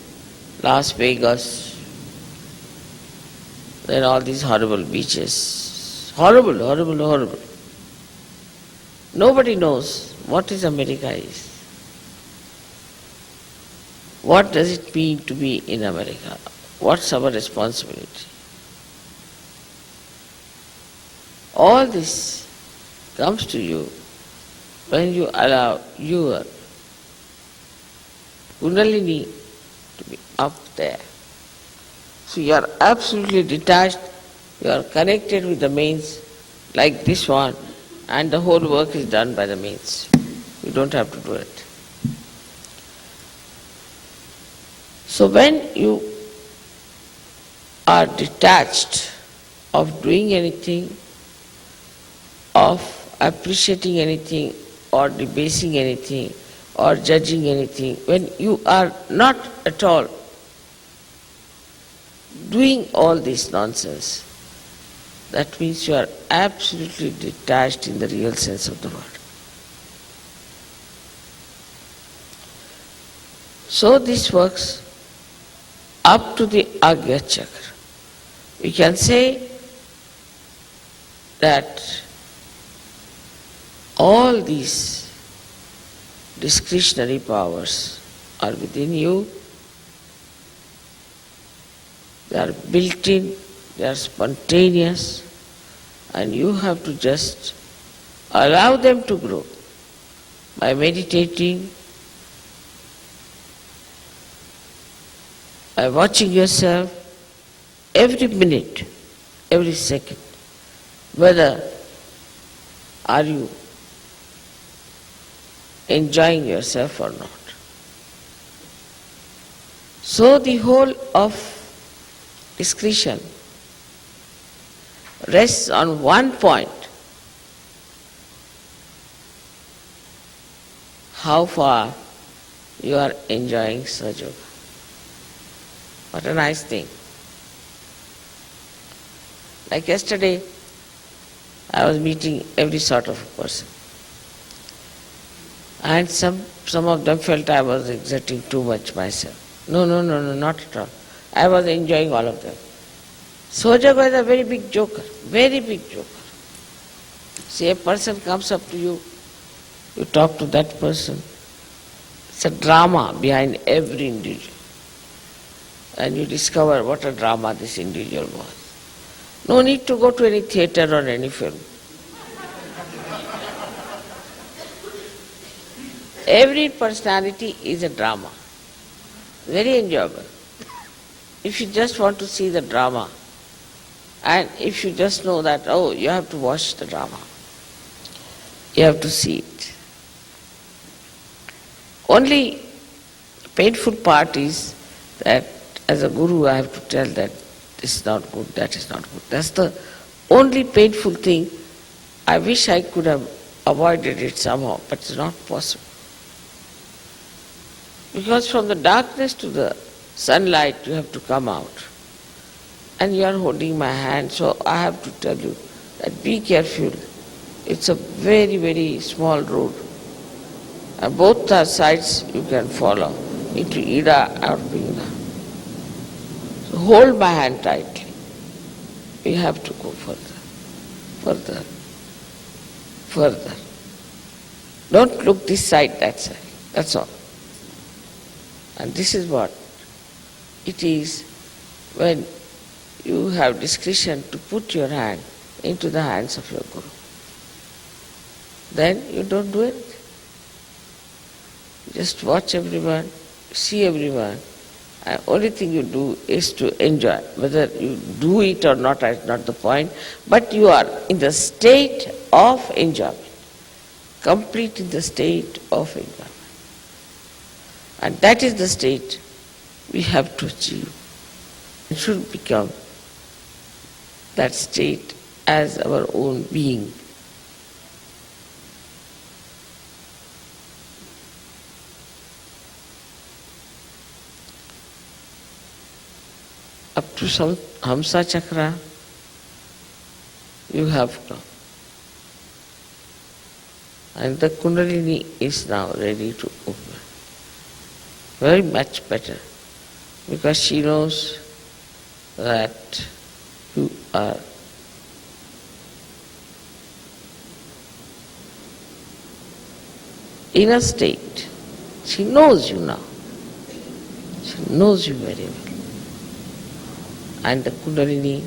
Las Vegas, Then all these horrible beaches. Horrible, horrible, horrible. Nobody knows what is America is. What does it mean to be in America? What's our responsibility? All this comes to you when you allow your Kundalini to be up there. So you are absolutely detached, you are connected with the mains like this one, and the whole work is done by the mains. You don't have to do it. So when you are detached of doing anything, of appreciating anything, or debasing anything, or judging anything, when you are not at all doing all this nonsense, that means you are absolutely detached in the real sense of the word. So this works up to the Agya Chakra. We can say that all these discretionary powers are within you. They are built in, they are spontaneous, and you have to just allow them to grow by meditating, by watching yourself every minute, every second, whether are you enjoying yourself or not. So the whole of discretion rests on one point: how far you are enjoying Sahaja Yoga. What a nice thing. Like yesterday, I was meeting every sort of a person. And some of them felt I was exerting too much myself. No, not at all. I was enjoying all of them. Sahaja Yoga is a very big joker, very big joker. See, a person comes up to you, you talk to that person. It's a drama behind every individual. And you discover what a drama this individual was. No need to go to any theatre or any film. Every personality is a drama. Very enjoyable. If you just want to see the drama, and if you just know that, oh, you have to watch the drama, you have to see it. Only painful part is that as a guru I have to tell that this is not good, that is not good. That's the only painful thing. I wish I could have avoided it somehow, but it's not possible. Because from the darkness to the sunlight you have to come out. And you are holding my hand, so I have to tell you that be careful. It's a very, very small road. And both the sides you can follow, into Ida or Pingla. So hold my hand tightly. We have to go further. Don't look this side, that side. That's all. And this is what it is when you have discretion to put your hand into the hands of your Guru. Then you don't do anything. Just watch everyone, see everyone, and only thing you do is to enjoy. Whether you do it or not is not the point, but you are in the state of enjoyment, complete in the state of enjoyment. And that is the state we have to achieve. It should become that state as our own being. Up to some Hamsa Chakra, you have come. And the Kundalini is now ready to open. Very much better, because she knows that you are in a state. She knows you now. She knows you very well. And the Kundalini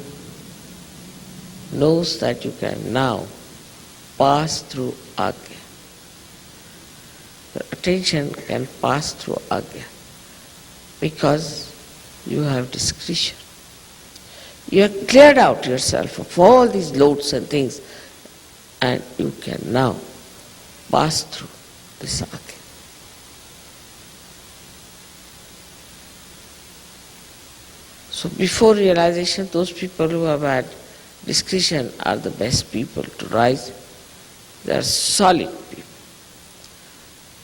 knows that you can now pass through Agya. The attention can pass through Agya because you have discretion. You have cleared out yourself of all these loads and things, and you can now pass through this Agya. So before realization, those people who have had discretion are the best people to rise. They are solid people.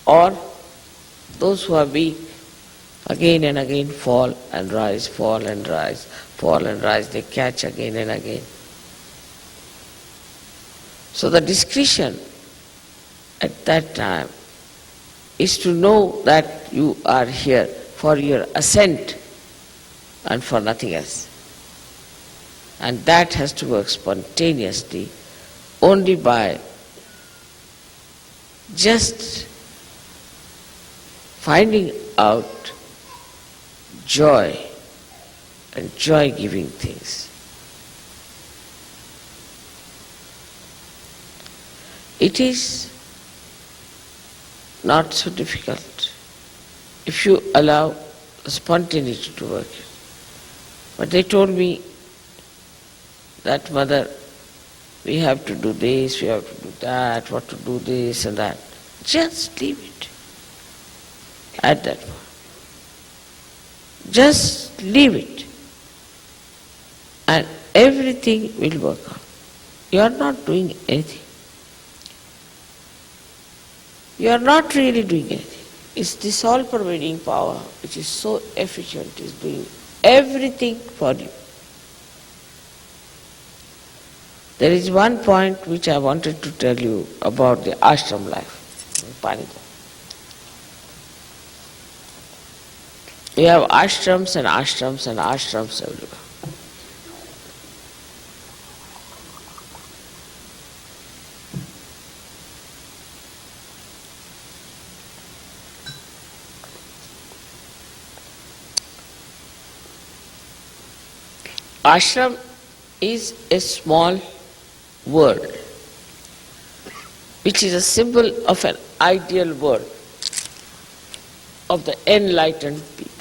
Or those who are weak, again and again fall and rise, fall and rise, fall and rise. They catch again and again. So the discretion at that time is to know that you are here for your ascent and for nothing else. And that has to work spontaneously only by just finding out joy and joy-giving things. It is not so difficult if you allow spontaneity to work. But they told me that, Mother, we have to do this, we have to do that, what to do this and that. Just leave it at that point. Just leave it and everything will work out. You are not doing anything. You are not really doing anything. It's this all-pervading power which is so efficient, is doing everything for you. There is one point which I wanted to tell you about the ashram life in Panita. We have ashrams and ashrams and ashrams everywhere. Ashram is a small world, which is a symbol of an ideal world of the enlightened people.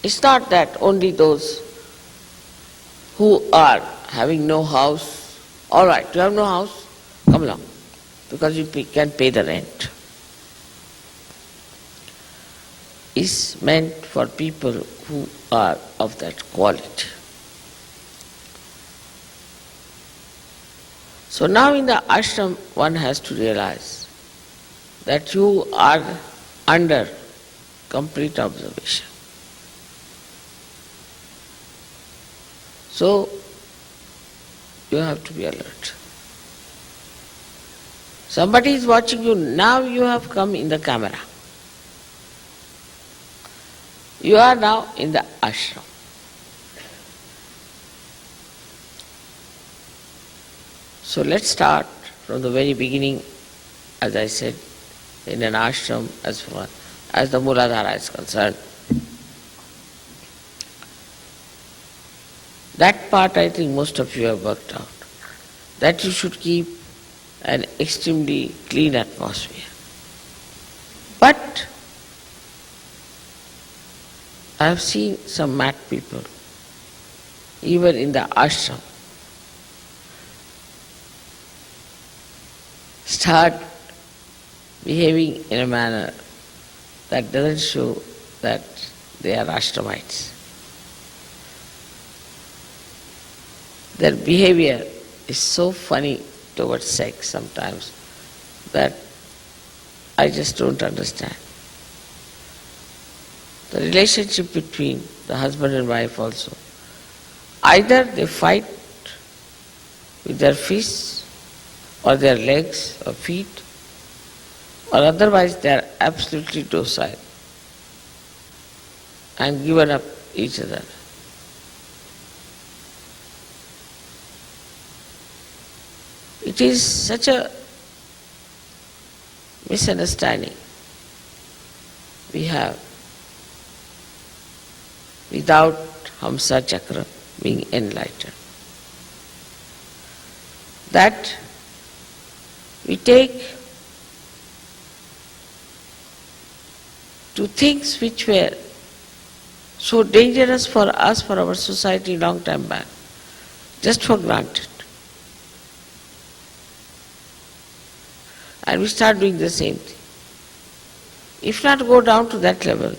It's not that only those who are having no house, all right, you have no house, come along, because you can pay the rent. Is meant for people who are of that quality. So now in the ashram one has to realize that you are under complete observation. So you have to be alert. Somebody is watching you, now you have come in the camera. You are now in the ashram. So let's start from the very beginning, as I said, in an ashram as far as the Mooladhara is concerned. That part I think most of you have worked out. That you should keep an extremely clean atmosphere. But I have seen some mad people, even in the ashram, start behaving in a manner that doesn't show that they are ashramites. Their behavior is so funny towards sex sometimes that I just don't understand. The relationship between the husband and wife also. Either they fight with their fists or their legs or feet, or otherwise they are absolutely docile and given up each other. It is such a misunderstanding we have without Hamsa Chakra being enlightened. That we take to things which were so dangerous for us, for our society long time back, just for granted. And we start doing the same thing. If not go down to that level,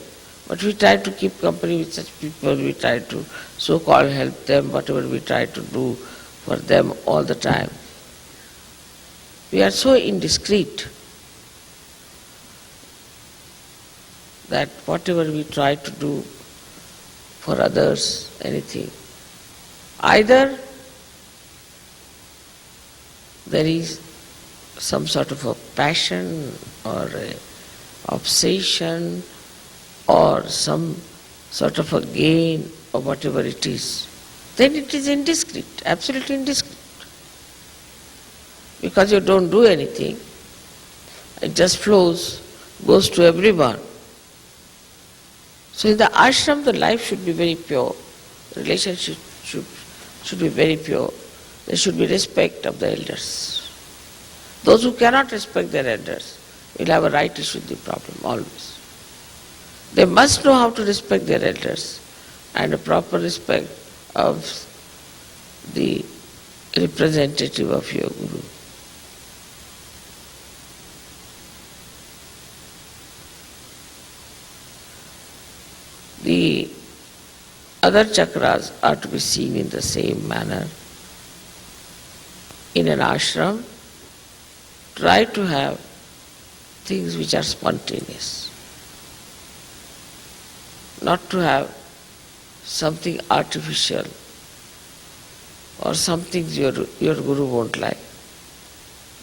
but we try to keep company with such people, we try to so-called help them, whatever we try to do for them all the time. We are so indiscreet that whatever we try to do for others, anything, either there is some sort of a passion or a obsession or some sort of a gain or whatever it is, then it is indiscreet, absolutely indiscreet. Because you don't do anything, it just flows, goes to everyone. So in the ashram, the life should be very pure, the relationship should be very pure. There should be respect of the elders. Those who cannot respect their elders will have a right issue problem, always. They must know how to respect their elders and a proper respect of the representative of your guru. The other chakras are to be seen in the same manner. In an ashram, try to have things which are spontaneous. Not to have something artificial or something your guru won't like.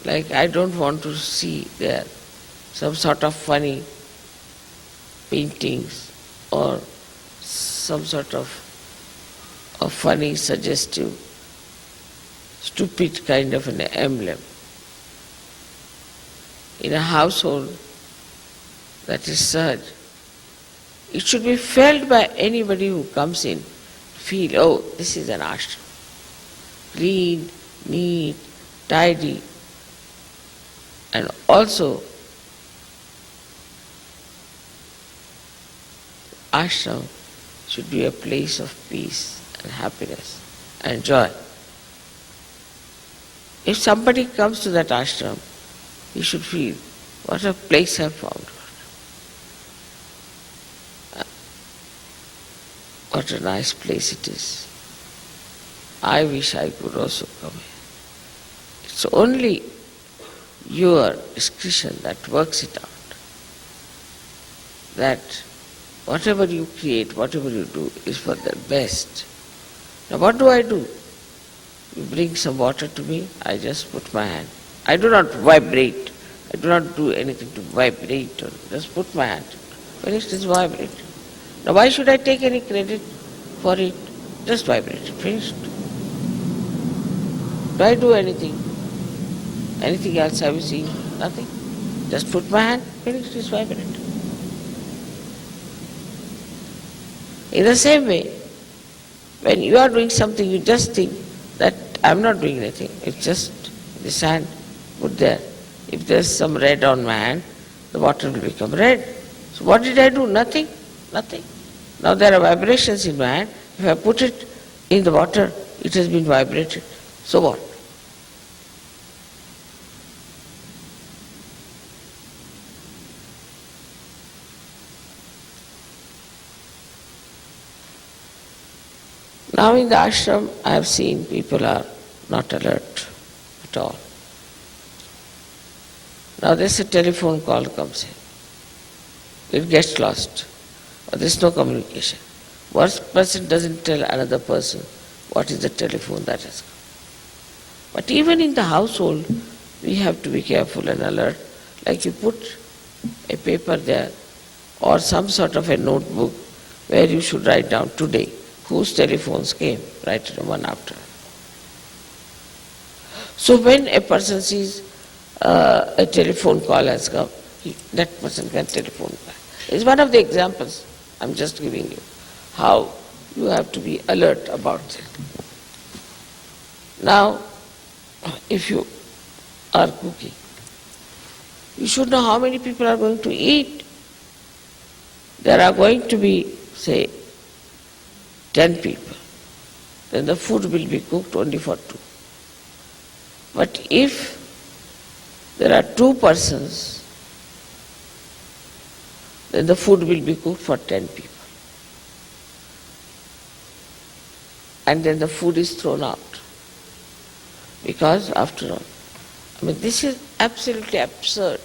Like I don't want to see there some sort of funny paintings or some sort of a funny, suggestive, stupid kind of an emblem. In a household that is such, it should be felt by anybody who comes in, feel, oh, this is an ashram. Clean, neat, tidy. And also, ashram should be a place of peace and happiness and joy. If somebody comes to that ashram, he should feel, what a place I found. What a nice place it is. I wish I could also come here. It's only your discretion that works it out. That whatever you create, whatever you do is for the best. Now what do? You bring some water to me, I just put my hand. I do not vibrate. I do not do anything to vibrate or just put my hand. Finished, it's vibrating. Now why should I take any credit for it? Just vibrate it, finished. Do I do anything? Anything else have you seen? Nothing. Just put my hand, finished, it's vibrating. In the same way, when you are doing something, you just think that I'm not doing anything. It's just this hand put there. If there's some red on my hand, the water will become red. So what did I do? Nothing. Nothing. Now there are vibrations in my hand. If I put it in the water, it has been vibrated. So what? Now in the ashram, I have seen people are not alert at all. Now there's a telephone call comes in. It gets lost. Or there's no communication. One person doesn't tell another person what is the telephone that has come. But even in the household, we have to be careful and alert. Like you put a paper there or some sort of a notebook where you should write down today whose telephones came, write it one after. So when a person sees a telephone call has come, that person can telephone back. It's one of the examples I'm just giving you, how you have to be alert about it. Now, if you are cooking, you should know how many people are going to eat. There are going to be, say, 10 people. Then the food will be cooked only for 2. But if there are 2 persons, then the food will be cooked for 10 people. And then the food is thrown out. Because after all, this is absolutely absurd.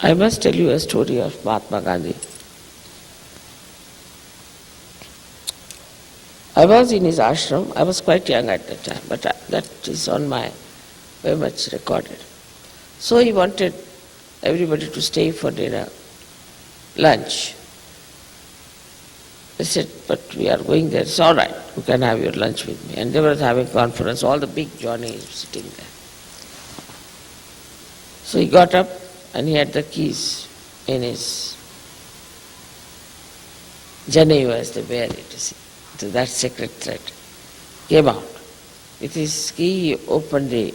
I must tell you a story of Mahatma Gandhi. I was in his ashram. I was quite young at that time, but that is on my very much recorded. So he wanted everybody to stay for dinner, lunch. They said, but we are going there. It's all right, you can have your lunch with me. And they were having conference, all the big Johnnies sitting there. So he got up and he had the keys in his Janeyu, as they wear it, you see. So that sacred thread came out. With his key, he opened the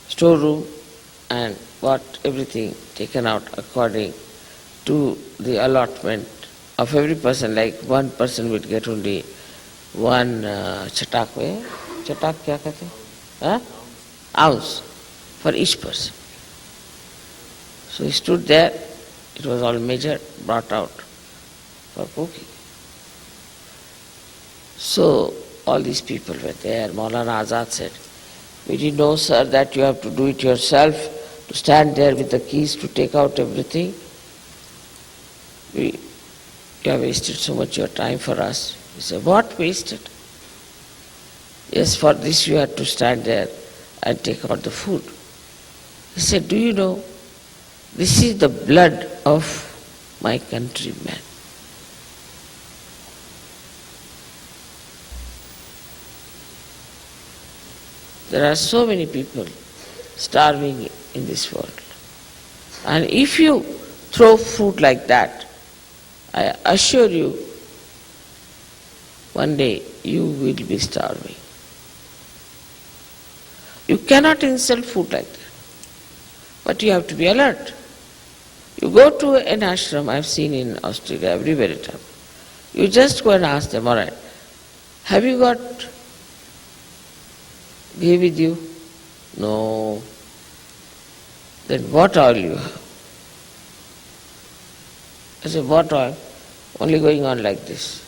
storeroom and got everything taken out according to the allotment of every person. Like one person would get only one chatak. Chatak kya kehte? Huh? Ounce for each person. So he stood there, it was all measured, brought out for cooking. So all these people were there. Maulana Azad said, we didn't know, sir, that you have to do it yourself, to stand there with the keys to take out everything. You have wasted so much your time for us. He said, what wasted? Yes, for this you had to stand there and take out the food. He said, do you know, this is the blood of my countrymen. There are so many people starving in this world. And if you throw food like that, I assure you, one day you will be starving. You cannot insult food like that. But you have to be alert. You go to an ashram, I've seen in Australia, everywhere it happens. You just go and ask them, all right, have you got ghee with you? No. Then what oil you have? I say, what oil? Only going on like this.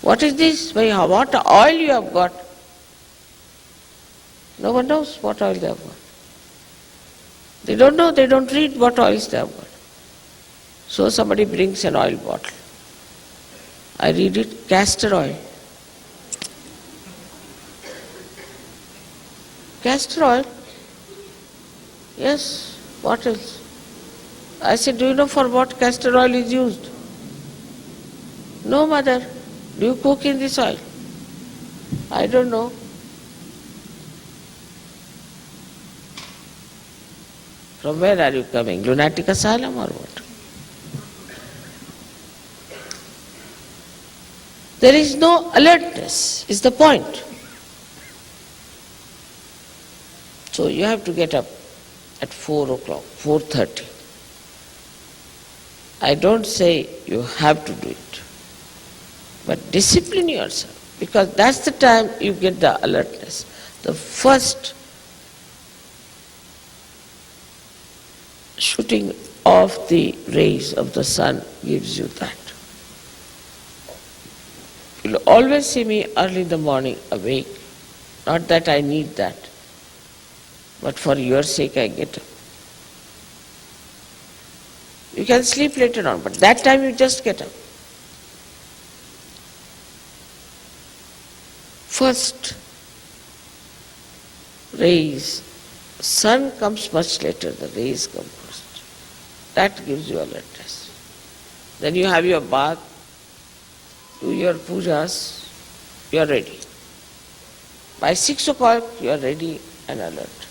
What is this? What oil you have got? No one knows what oil they have got. They don't know, they don't read what oils they have got. So somebody brings an oil bottle. I read it, castor oil. Castor oil? Yes, what else? I said, do you know for what castor oil is used? No, mother. Do you cook in this oil? I don't know. From where are you coming? Lunatic asylum or what? There is no alertness, is the point. So you have to get up at 4 o'clock, 4:30. I don't say you have to do it, but discipline yourself, because that's the time you get the alertness. The first shooting off the rays of the sun gives you that. You'll always see me early in the morning awake. Not that I need that, but for your sake I get up. You can sleep later on, but that time you just get up. First rays, sun comes much later, the rays come first. That gives you alertness. Then you have your bath, do your pujas, you are ready. By 6 o'clock you are ready and alert.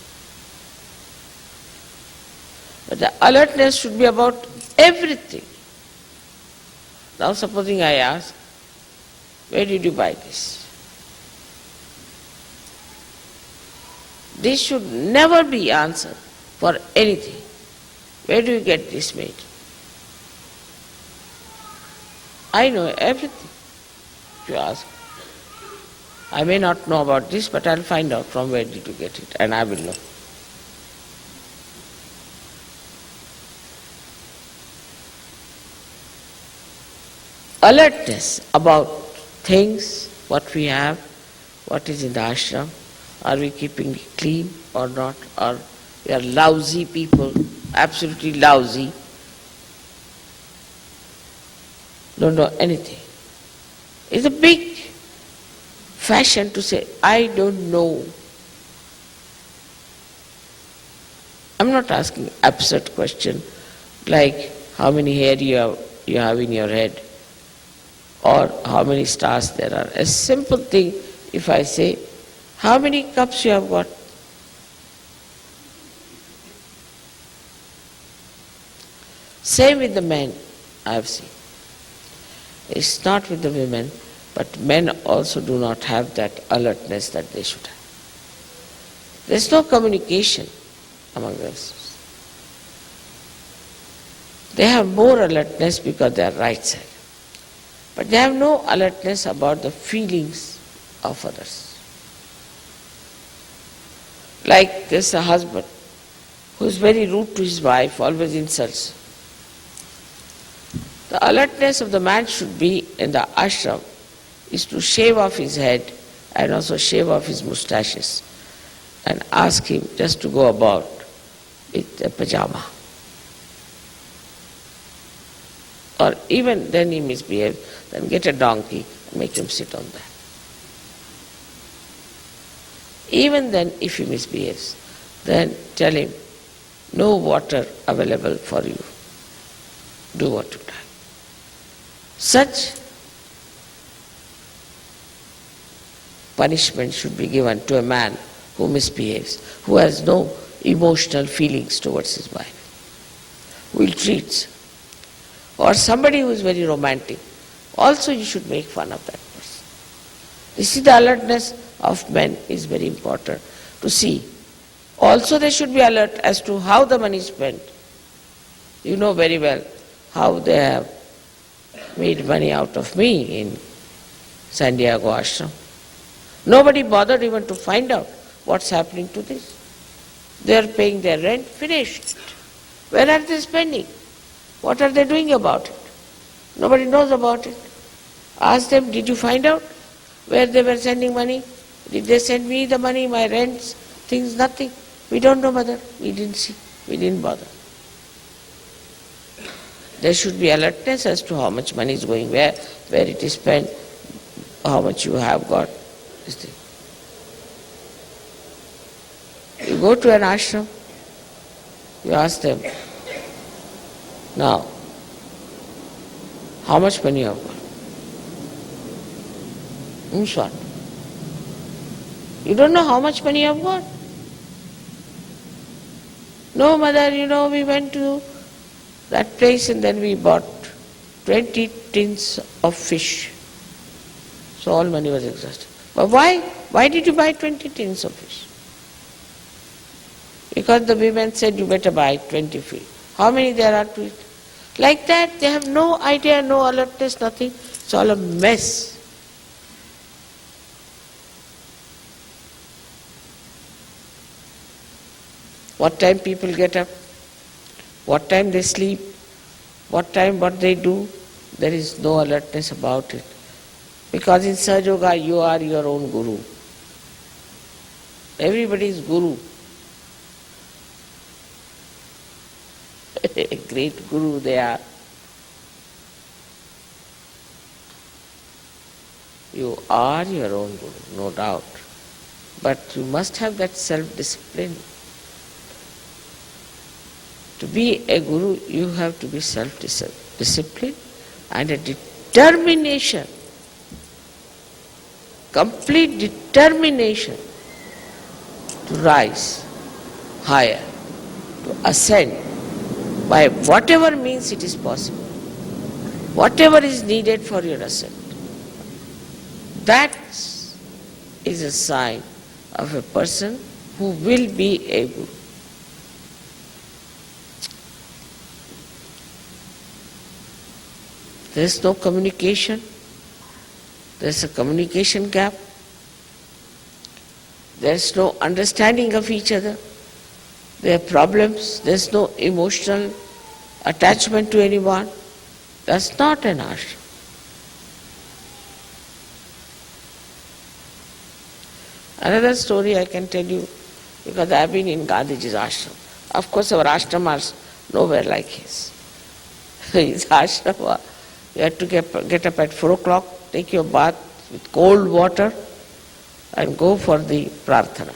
But the alertness should be about everything. Now supposing I ask, where did you buy this? This should never be answered for anything. Where do you get this made? I know everything. If you ask, I may not know about this, but I'll find out from where did you get it, and I will know. Alertness about things, what we have, what is in the ashram, are we keeping it clean or not, or we are lousy people, absolutely lousy, don't know anything. It's a big fashion to say, I don't know. I'm not asking absurd question like how many hair you have in your head or how many stars there are. A simple thing, if I say, how many cups you have got? Same with the men, I have seen. It's not with the women, but men also do not have that alertness that they should have. There's no communication among themselves. They have more alertness because they are right side. But they have no alertness about the feelings of others. Like there's a husband who is very rude to his wife, always insults. The alertness of the man should be in the ashram is to shave off his head and also shave off his moustaches and ask him just to go about with a pajama. Or even then he misbehaves, then get a donkey and make him sit on that. Even then if he misbehaves, then tell him, no water available for you. Do what you like. Such punishment should be given to a man who misbehaves, who has no emotional feelings towards his wife, who ill treats. Or somebody who is very romantic, also you should make fun of that person. This is the alertness of men is very important to see. Also they should be alert as to how the money is spent. You know very well how they have made money out of me in San Diego ashram. Nobody bothered even to find out what's happening to this. They are paying their rent, finished. Where are they spending? What are they doing about it? Nobody knows about it. Ask them, did you find out where they were sending money? Did they send me the money, my rents, things, nothing? We don't know, mother. We didn't see. We didn't bother. There should be alertness as to how much money is going where it is spent, how much you have got. This thing. You go to an ashram, you ask them, now, how much money you have got? Means what? You don't know how much money you have got? No, mother, we went to that place and then we bought 20 tins of fish. So all money was exhausted. But why? Why did you buy 20 tins of fish? Because the women said you better buy 20 fish. How many there are to it? Like that, they have no idea, no alertness, nothing. It's all a mess. What time people get up, what time they sleep, what they do, there is no alertness about it. Because in Sahaja Yoga, you are your own guru. Everybody is guru. A great guru they are. You are your own guru, no doubt. But you must have that self-discipline. To be a guru, you have to be self-disciplined and a determination. complete determination to rise higher, to ascend by whatever means it is possible, whatever is needed for your ascent. That is a sign of a person who will be able there is no communication, there is a communication gap, there is no understanding of each other, there are problems, there is no emotional attachment to anyone. That's not an ashram. Another story I can tell you, because I have been in Gandhiji's ashram. Of course our ashram are nowhere like his. His ashram, you have to get up at 4 o'clock, take your bath with cold water and go for the prarthana.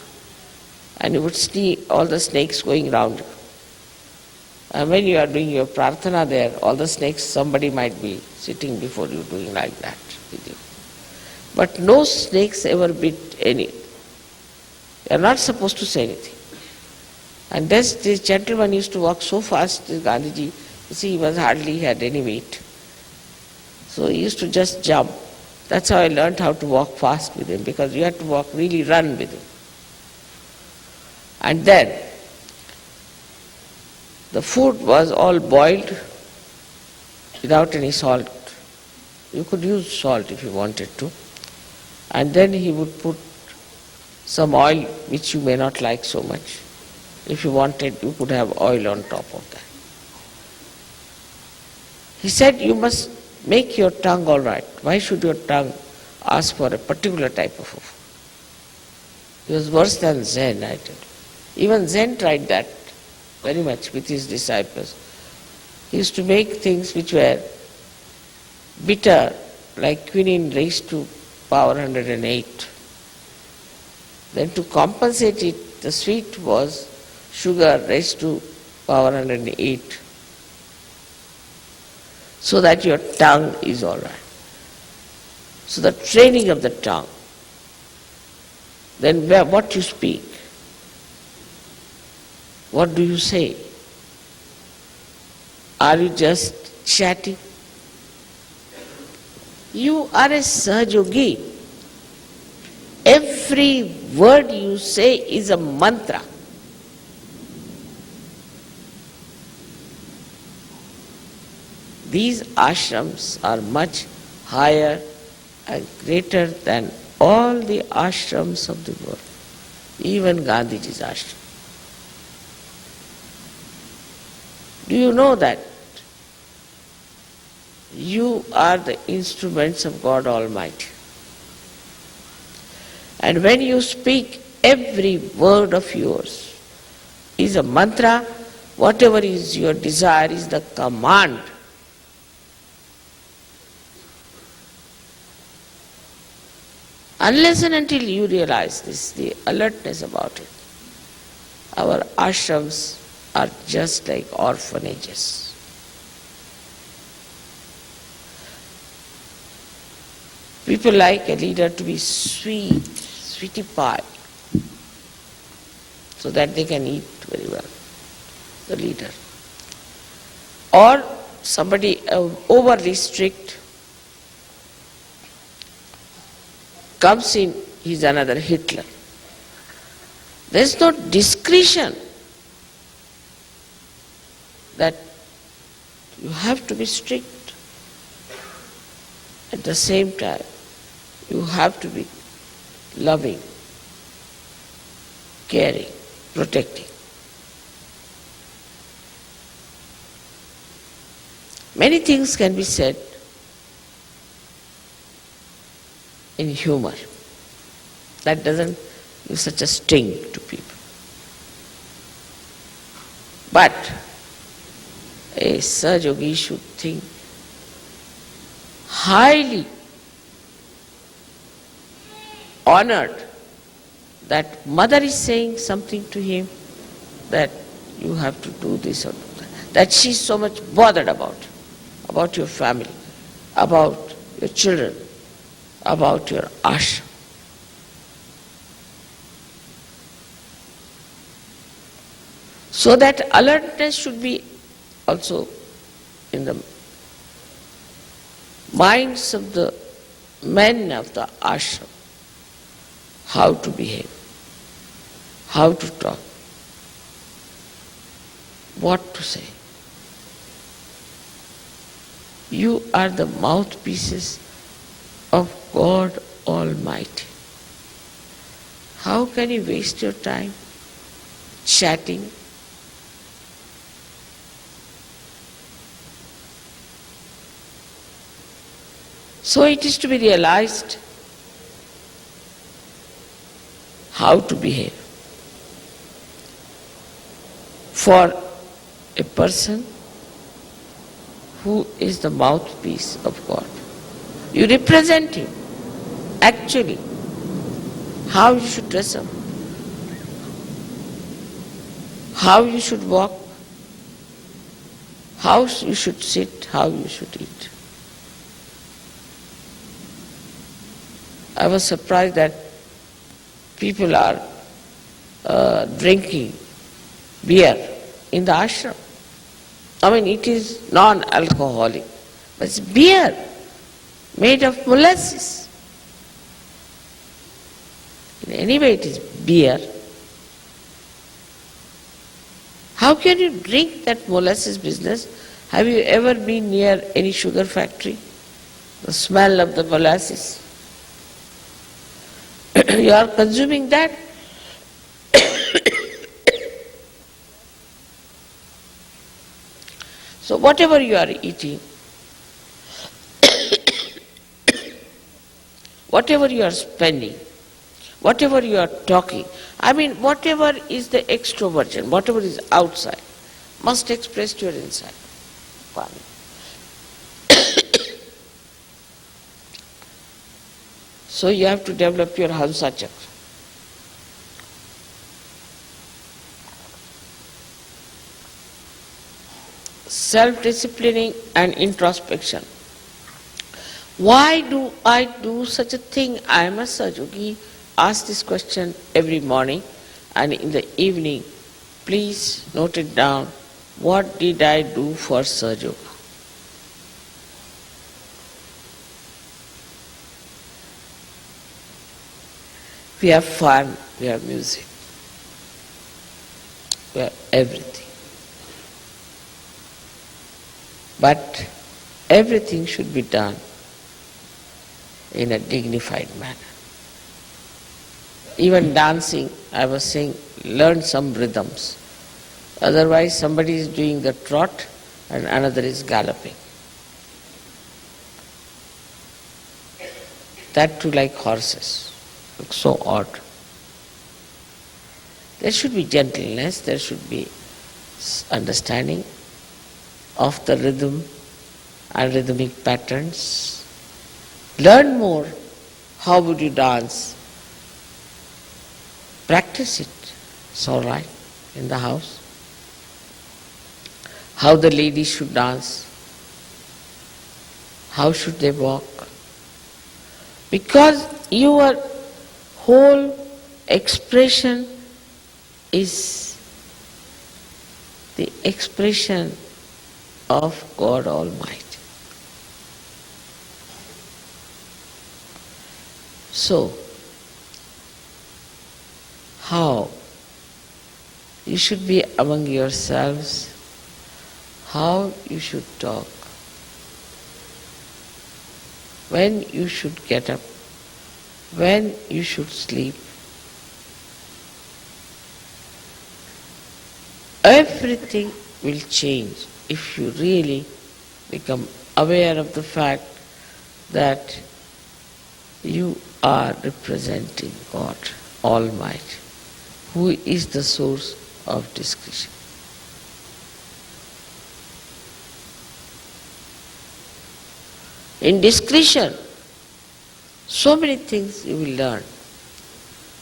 And you would see all the snakes going round you. And when you are doing your prarthana there, all the snakes, somebody might be sitting before you doing like that with you. But no snakes ever bit any. You are not supposed to say anything. And this gentleman used to walk so fast, this Gandhiji, you see, he hardly had any weight. So he used to just jump. That's how I learned how to walk fast with him, because you had to walk, really run with him. And then the food was all boiled without any salt. You could use salt if you wanted to. And then he would put some oil which you may not like so much. If you wanted, you could have oil on top of that. He said, you must make your tongue all right. Why should your tongue ask for a particular type of food? It was worse than Zen, I tell you. Even Zen tried that very much with his disciples. He used to make things which were bitter, like quinine raised to power 108. Then to compensate it, the sweet was sugar raised to power 108. So that your tongue is all right. So the training of the tongue. Then what you speak, what do you say? Are you just chatting? You are a Sahajogi. Every word you say is a mantra. These ashrams are much higher and greater than all the ashrams of the world, even Gandhiji's ashram. Do you know that you are the instruments of God Almighty? And when you speak, every word of yours is a mantra. Whatever is your desire is the command. Unless and until you realize this, the alertness about it, our ashrams are just like orphanages. People like a leader to be sweet, sweetie pie, so that they can eat very well, the leader. Or somebody overly strict comes in, he's another Hitler. There's no discretion that you have to be strict. At the same time, you have to be loving, caring, protecting. Many things can be said in humor. That doesn't give such a sting to people. But a Sahajogi should think highly honored that mother is saying something to him, that you have to do this or do that she's so much bothered about your family, about your children, about your ashram. So that alertness should be also in the minds of the men of the ashram, how to behave, how to talk, what to say. You are the mouthpieces of God Almighty. How can you waste your time chatting? So it is to be realized how to behave. For a person who is the mouthpiece of God, you represent Him. Actually, how you should dress up, how you should walk, how you should sit, how you should eat. I was surprised that people are drinking beer in the ashram. I mean, it is non-alcoholic, but it's beer made of molasses. Anyway, it is beer. How can you drink that molasses business? Have you ever been near any sugar factory? The smell of the molasses. You are consuming that. So whatever you are eating, whatever you are spending, whatever you are talking, I mean whatever is the extroversion, whatever is outside, must express to your inside. So you have to develop your Hansa chakra. Self-disciplining and introspection. Why do I do such a thing? I am a Sahaja. Ask this question every morning, and in the evening, please note it down. What did I do for Sahaja? We have fun, we have music, we have everything. But everything should be done in a dignified manner. Even dancing, I was saying, learn some rhythms. Otherwise somebody is doing the trot and another is galloping. That too like horses. Looks so odd. There should be gentleness, there should be understanding of the rhythm and rhythmic patterns. Learn more. How would you dance? Practice it. It's all right in the house. How the ladies should dance. How should they walk? Because your whole expression is the expression of God Almighty. So, how you should be among yourselves, how you should talk, when you should get up, when you should sleep. Everything will change if you really become aware of the fact that you are representing God Almighty, who is the source of discretion. In discretion, so many things you will learn.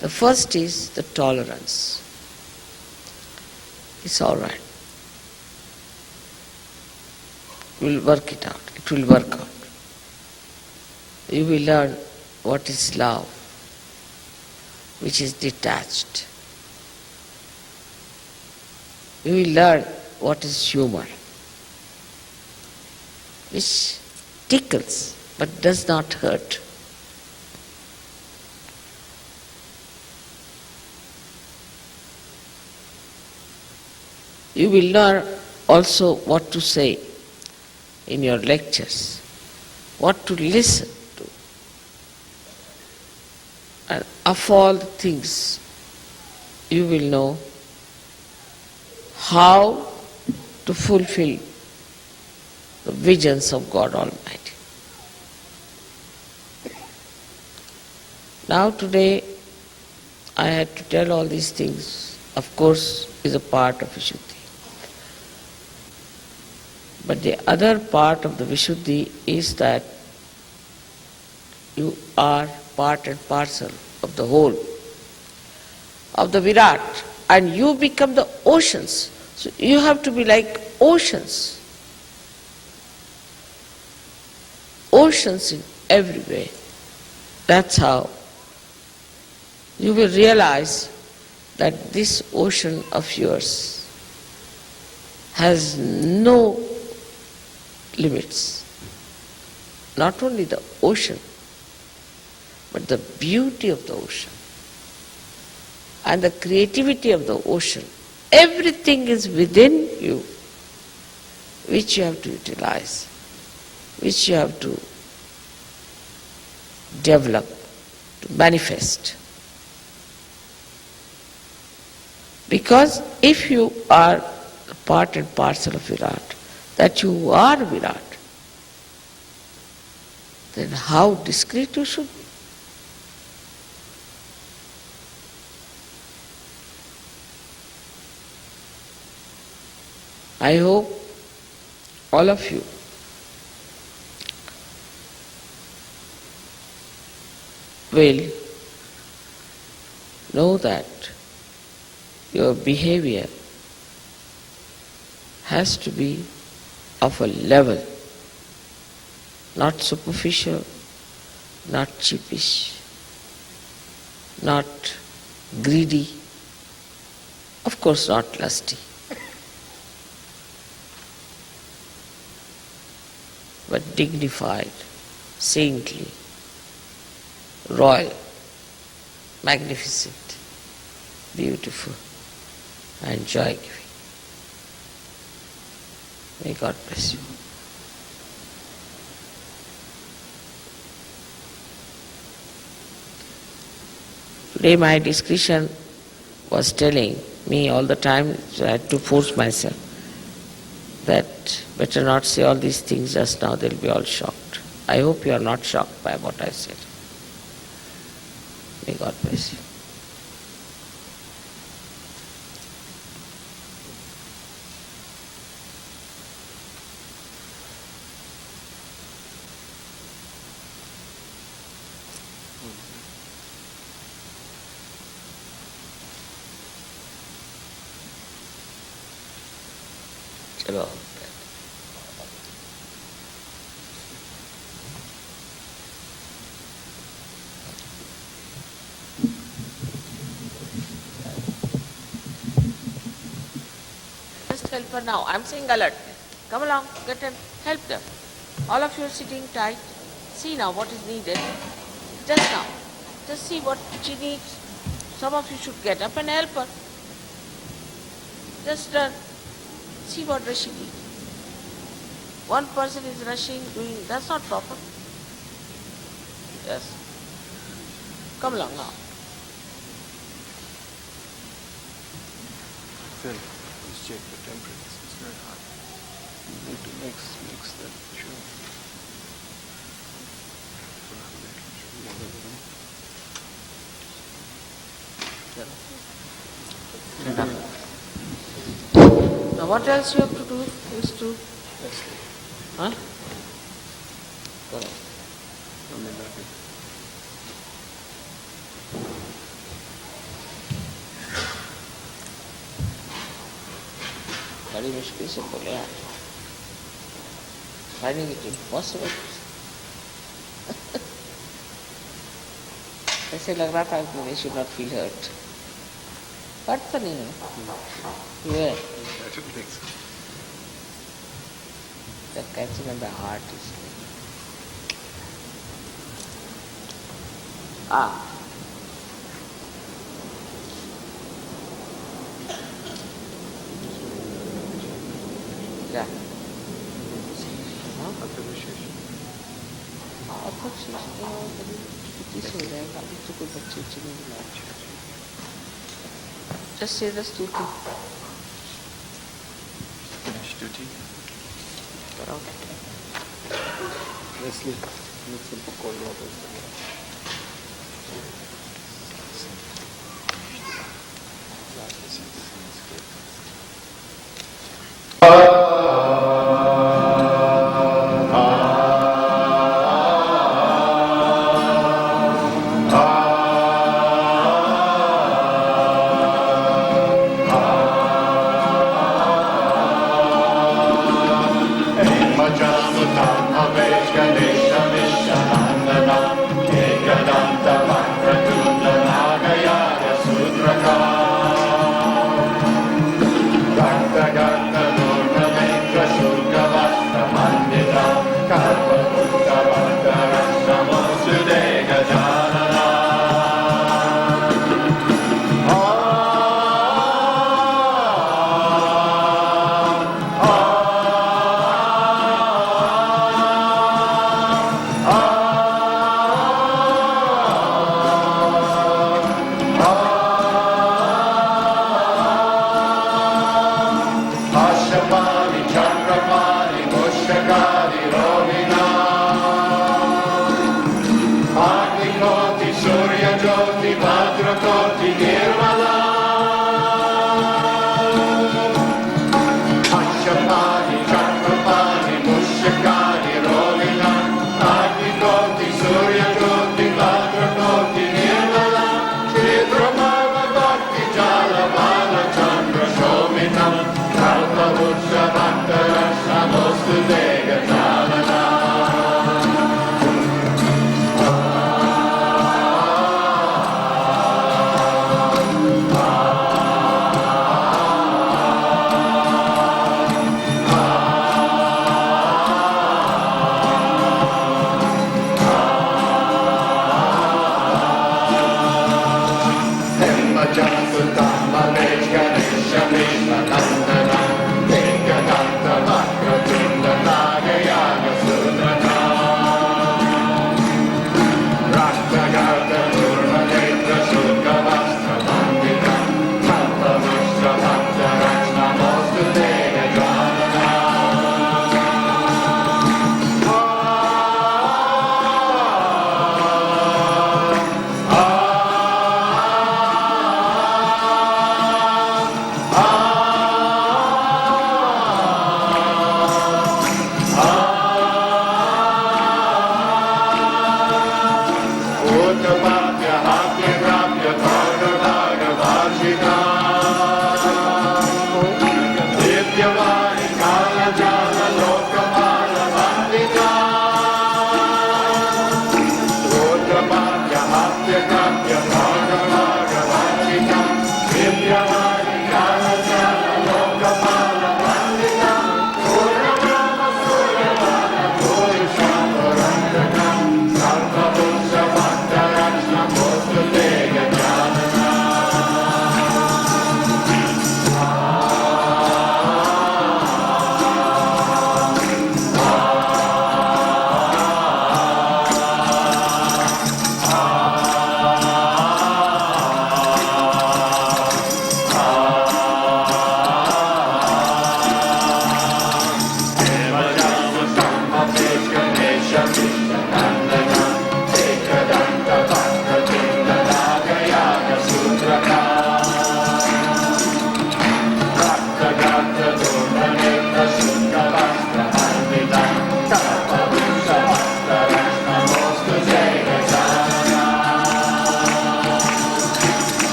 The first is the tolerance. It's all right. You will work it out. It will work out. You will learn what is love, which is detached. you will learn what is humor, which tickles but does not hurt. You will learn also what to say in your lectures, what to listen to. And of all the things, you will know how to fulfill the visions of God Almighty. Now today, I had to tell all these things, of course, is a part of Vishuddhi. But the other part of the Vishuddhi is that you are part and parcel of the whole, of the Virat, and you become the oceans. So you have to be like oceans. Oceans in every way. That's how you will realize that this ocean of yours has no limits. Not only the ocean, but the beauty of the ocean and the creativity of the ocean. Everything is within you, which you have to utilize, which you have to develop, to manifest. Because if you are a part and parcel of Virat, that you are Virat, then how discreet you should be. I hope all of you will know that your behavior has to be of a level, not superficial, not cheapish, not greedy, of course not lusty, but dignified, saintly, royal, magnificent, beautiful, and joy-giving. May God bless you. Today my discretion was telling me all the time, so I had to force myself, that better not say all these things just now, they'll be all shocked. I hope you are not shocked by what I said. May God bless you. Chalo. Just help her now. I'm saying alert. Come along, get her, help them. All of you are sitting tight. See now what is needed. Just now. Just see what she needs. Some of you should get up and help her. Just see what does she need. One person is rushing, doing, that's not proper. Yes. Come along now. Phil, please check the temperature. It's very hot. You need to mix that sugar. Now what else you have to do is to... Huh? Correct. बड़ी मुश्किल से बोले आप finding it impossible. ऐसे लग रहा था कि they should not feel hurt. Kartani. Where? I don't think so. The catching of the heart is like. Ah. Yeah. Just say the stuti. Stuti. Karao. Leslie, need some cold water.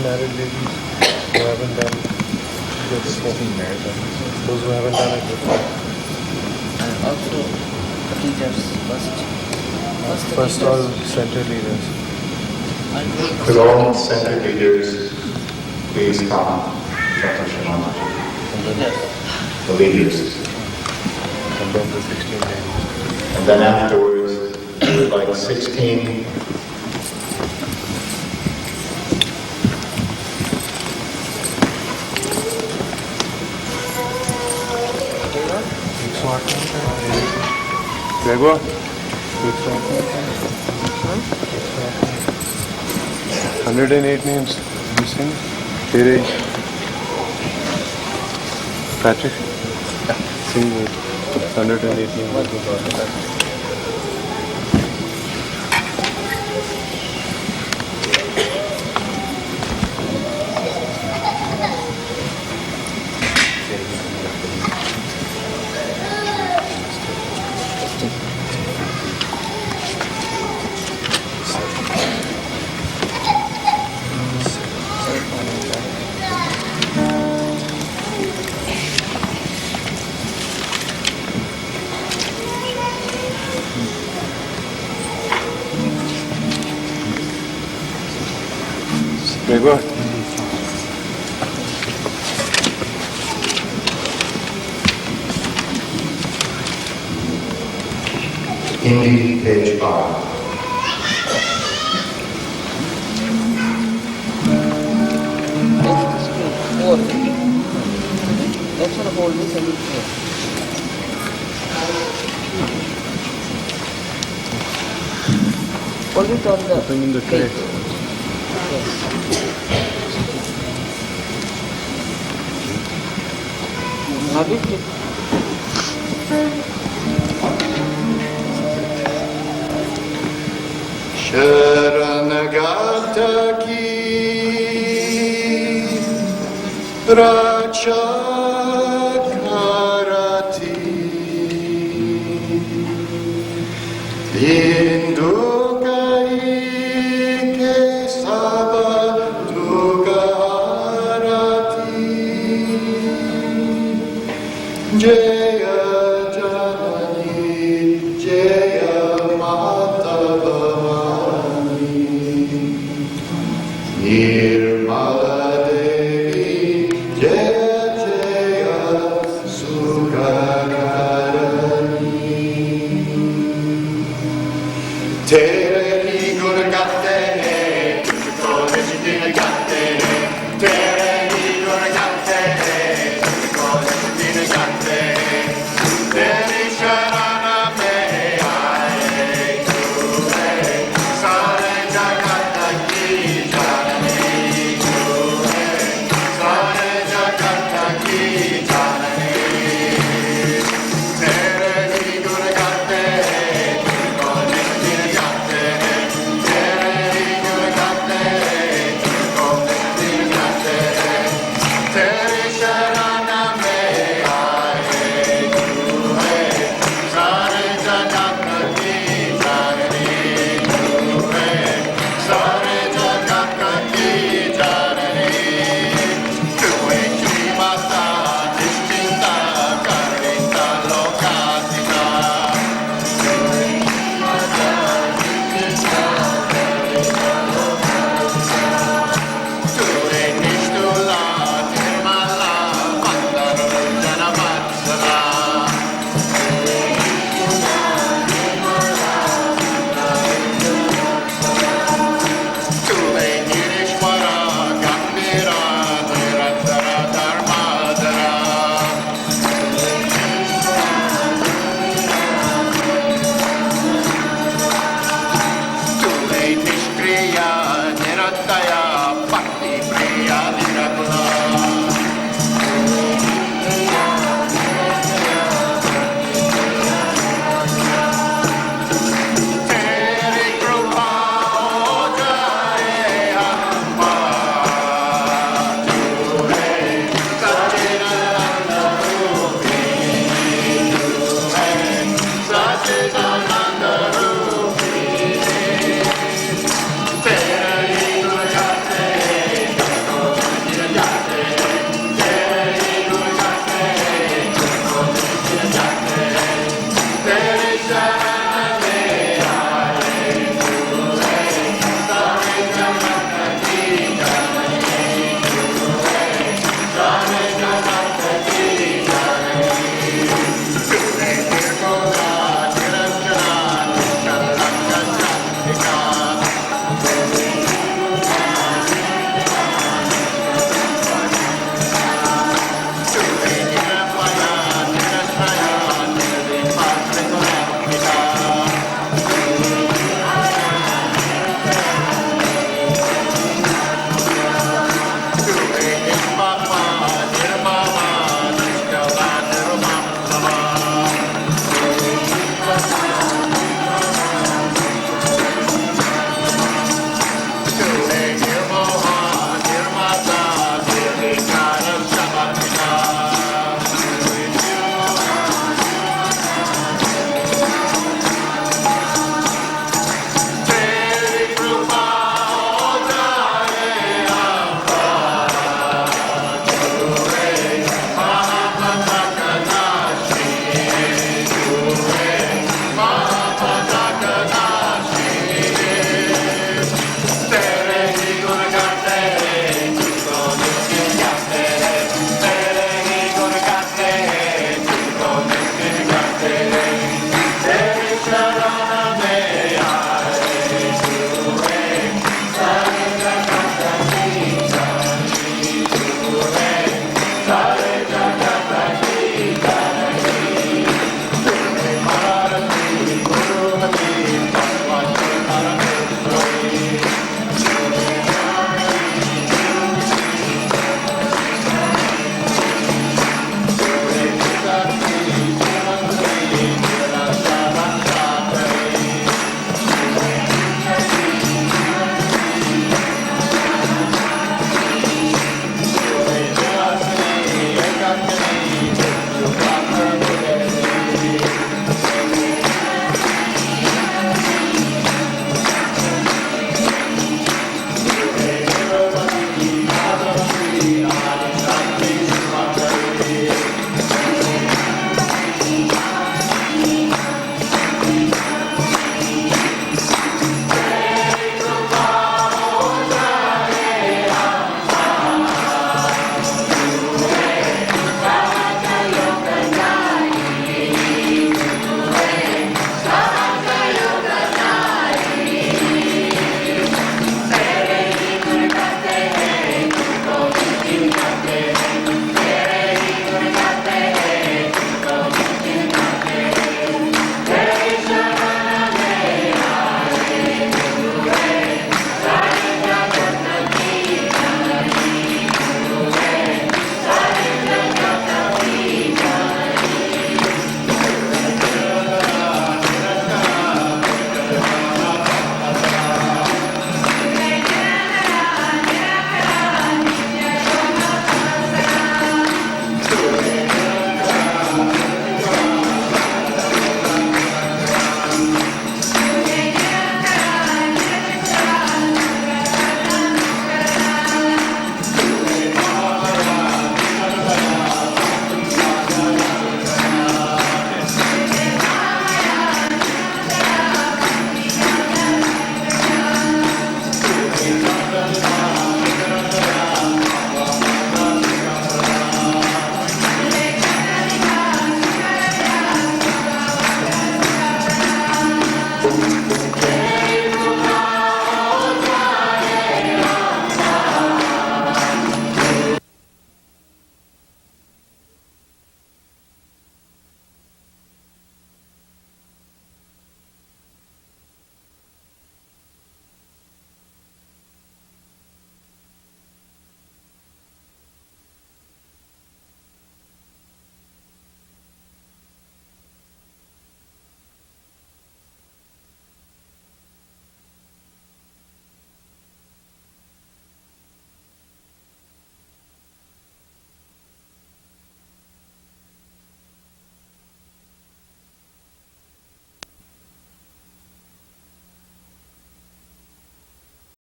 Married ladies who haven't done this smoking marathon. Those who haven't done it before. And also teachers First all center leaders. Could all center leaders please come? Dr. Shimon. The leaders. And then the 16 ladies. And then afterwards, like 16 Gregor? 108 names. You sing? Tere. Patrick? Sing it. 108 names. Gregor? Hindi page 5. That's what hold this and here. Hold it on the Put them in the tray. plate. Now lift it. Sharanagata ki Rachakarati Indukai Kesava Dugarati Jai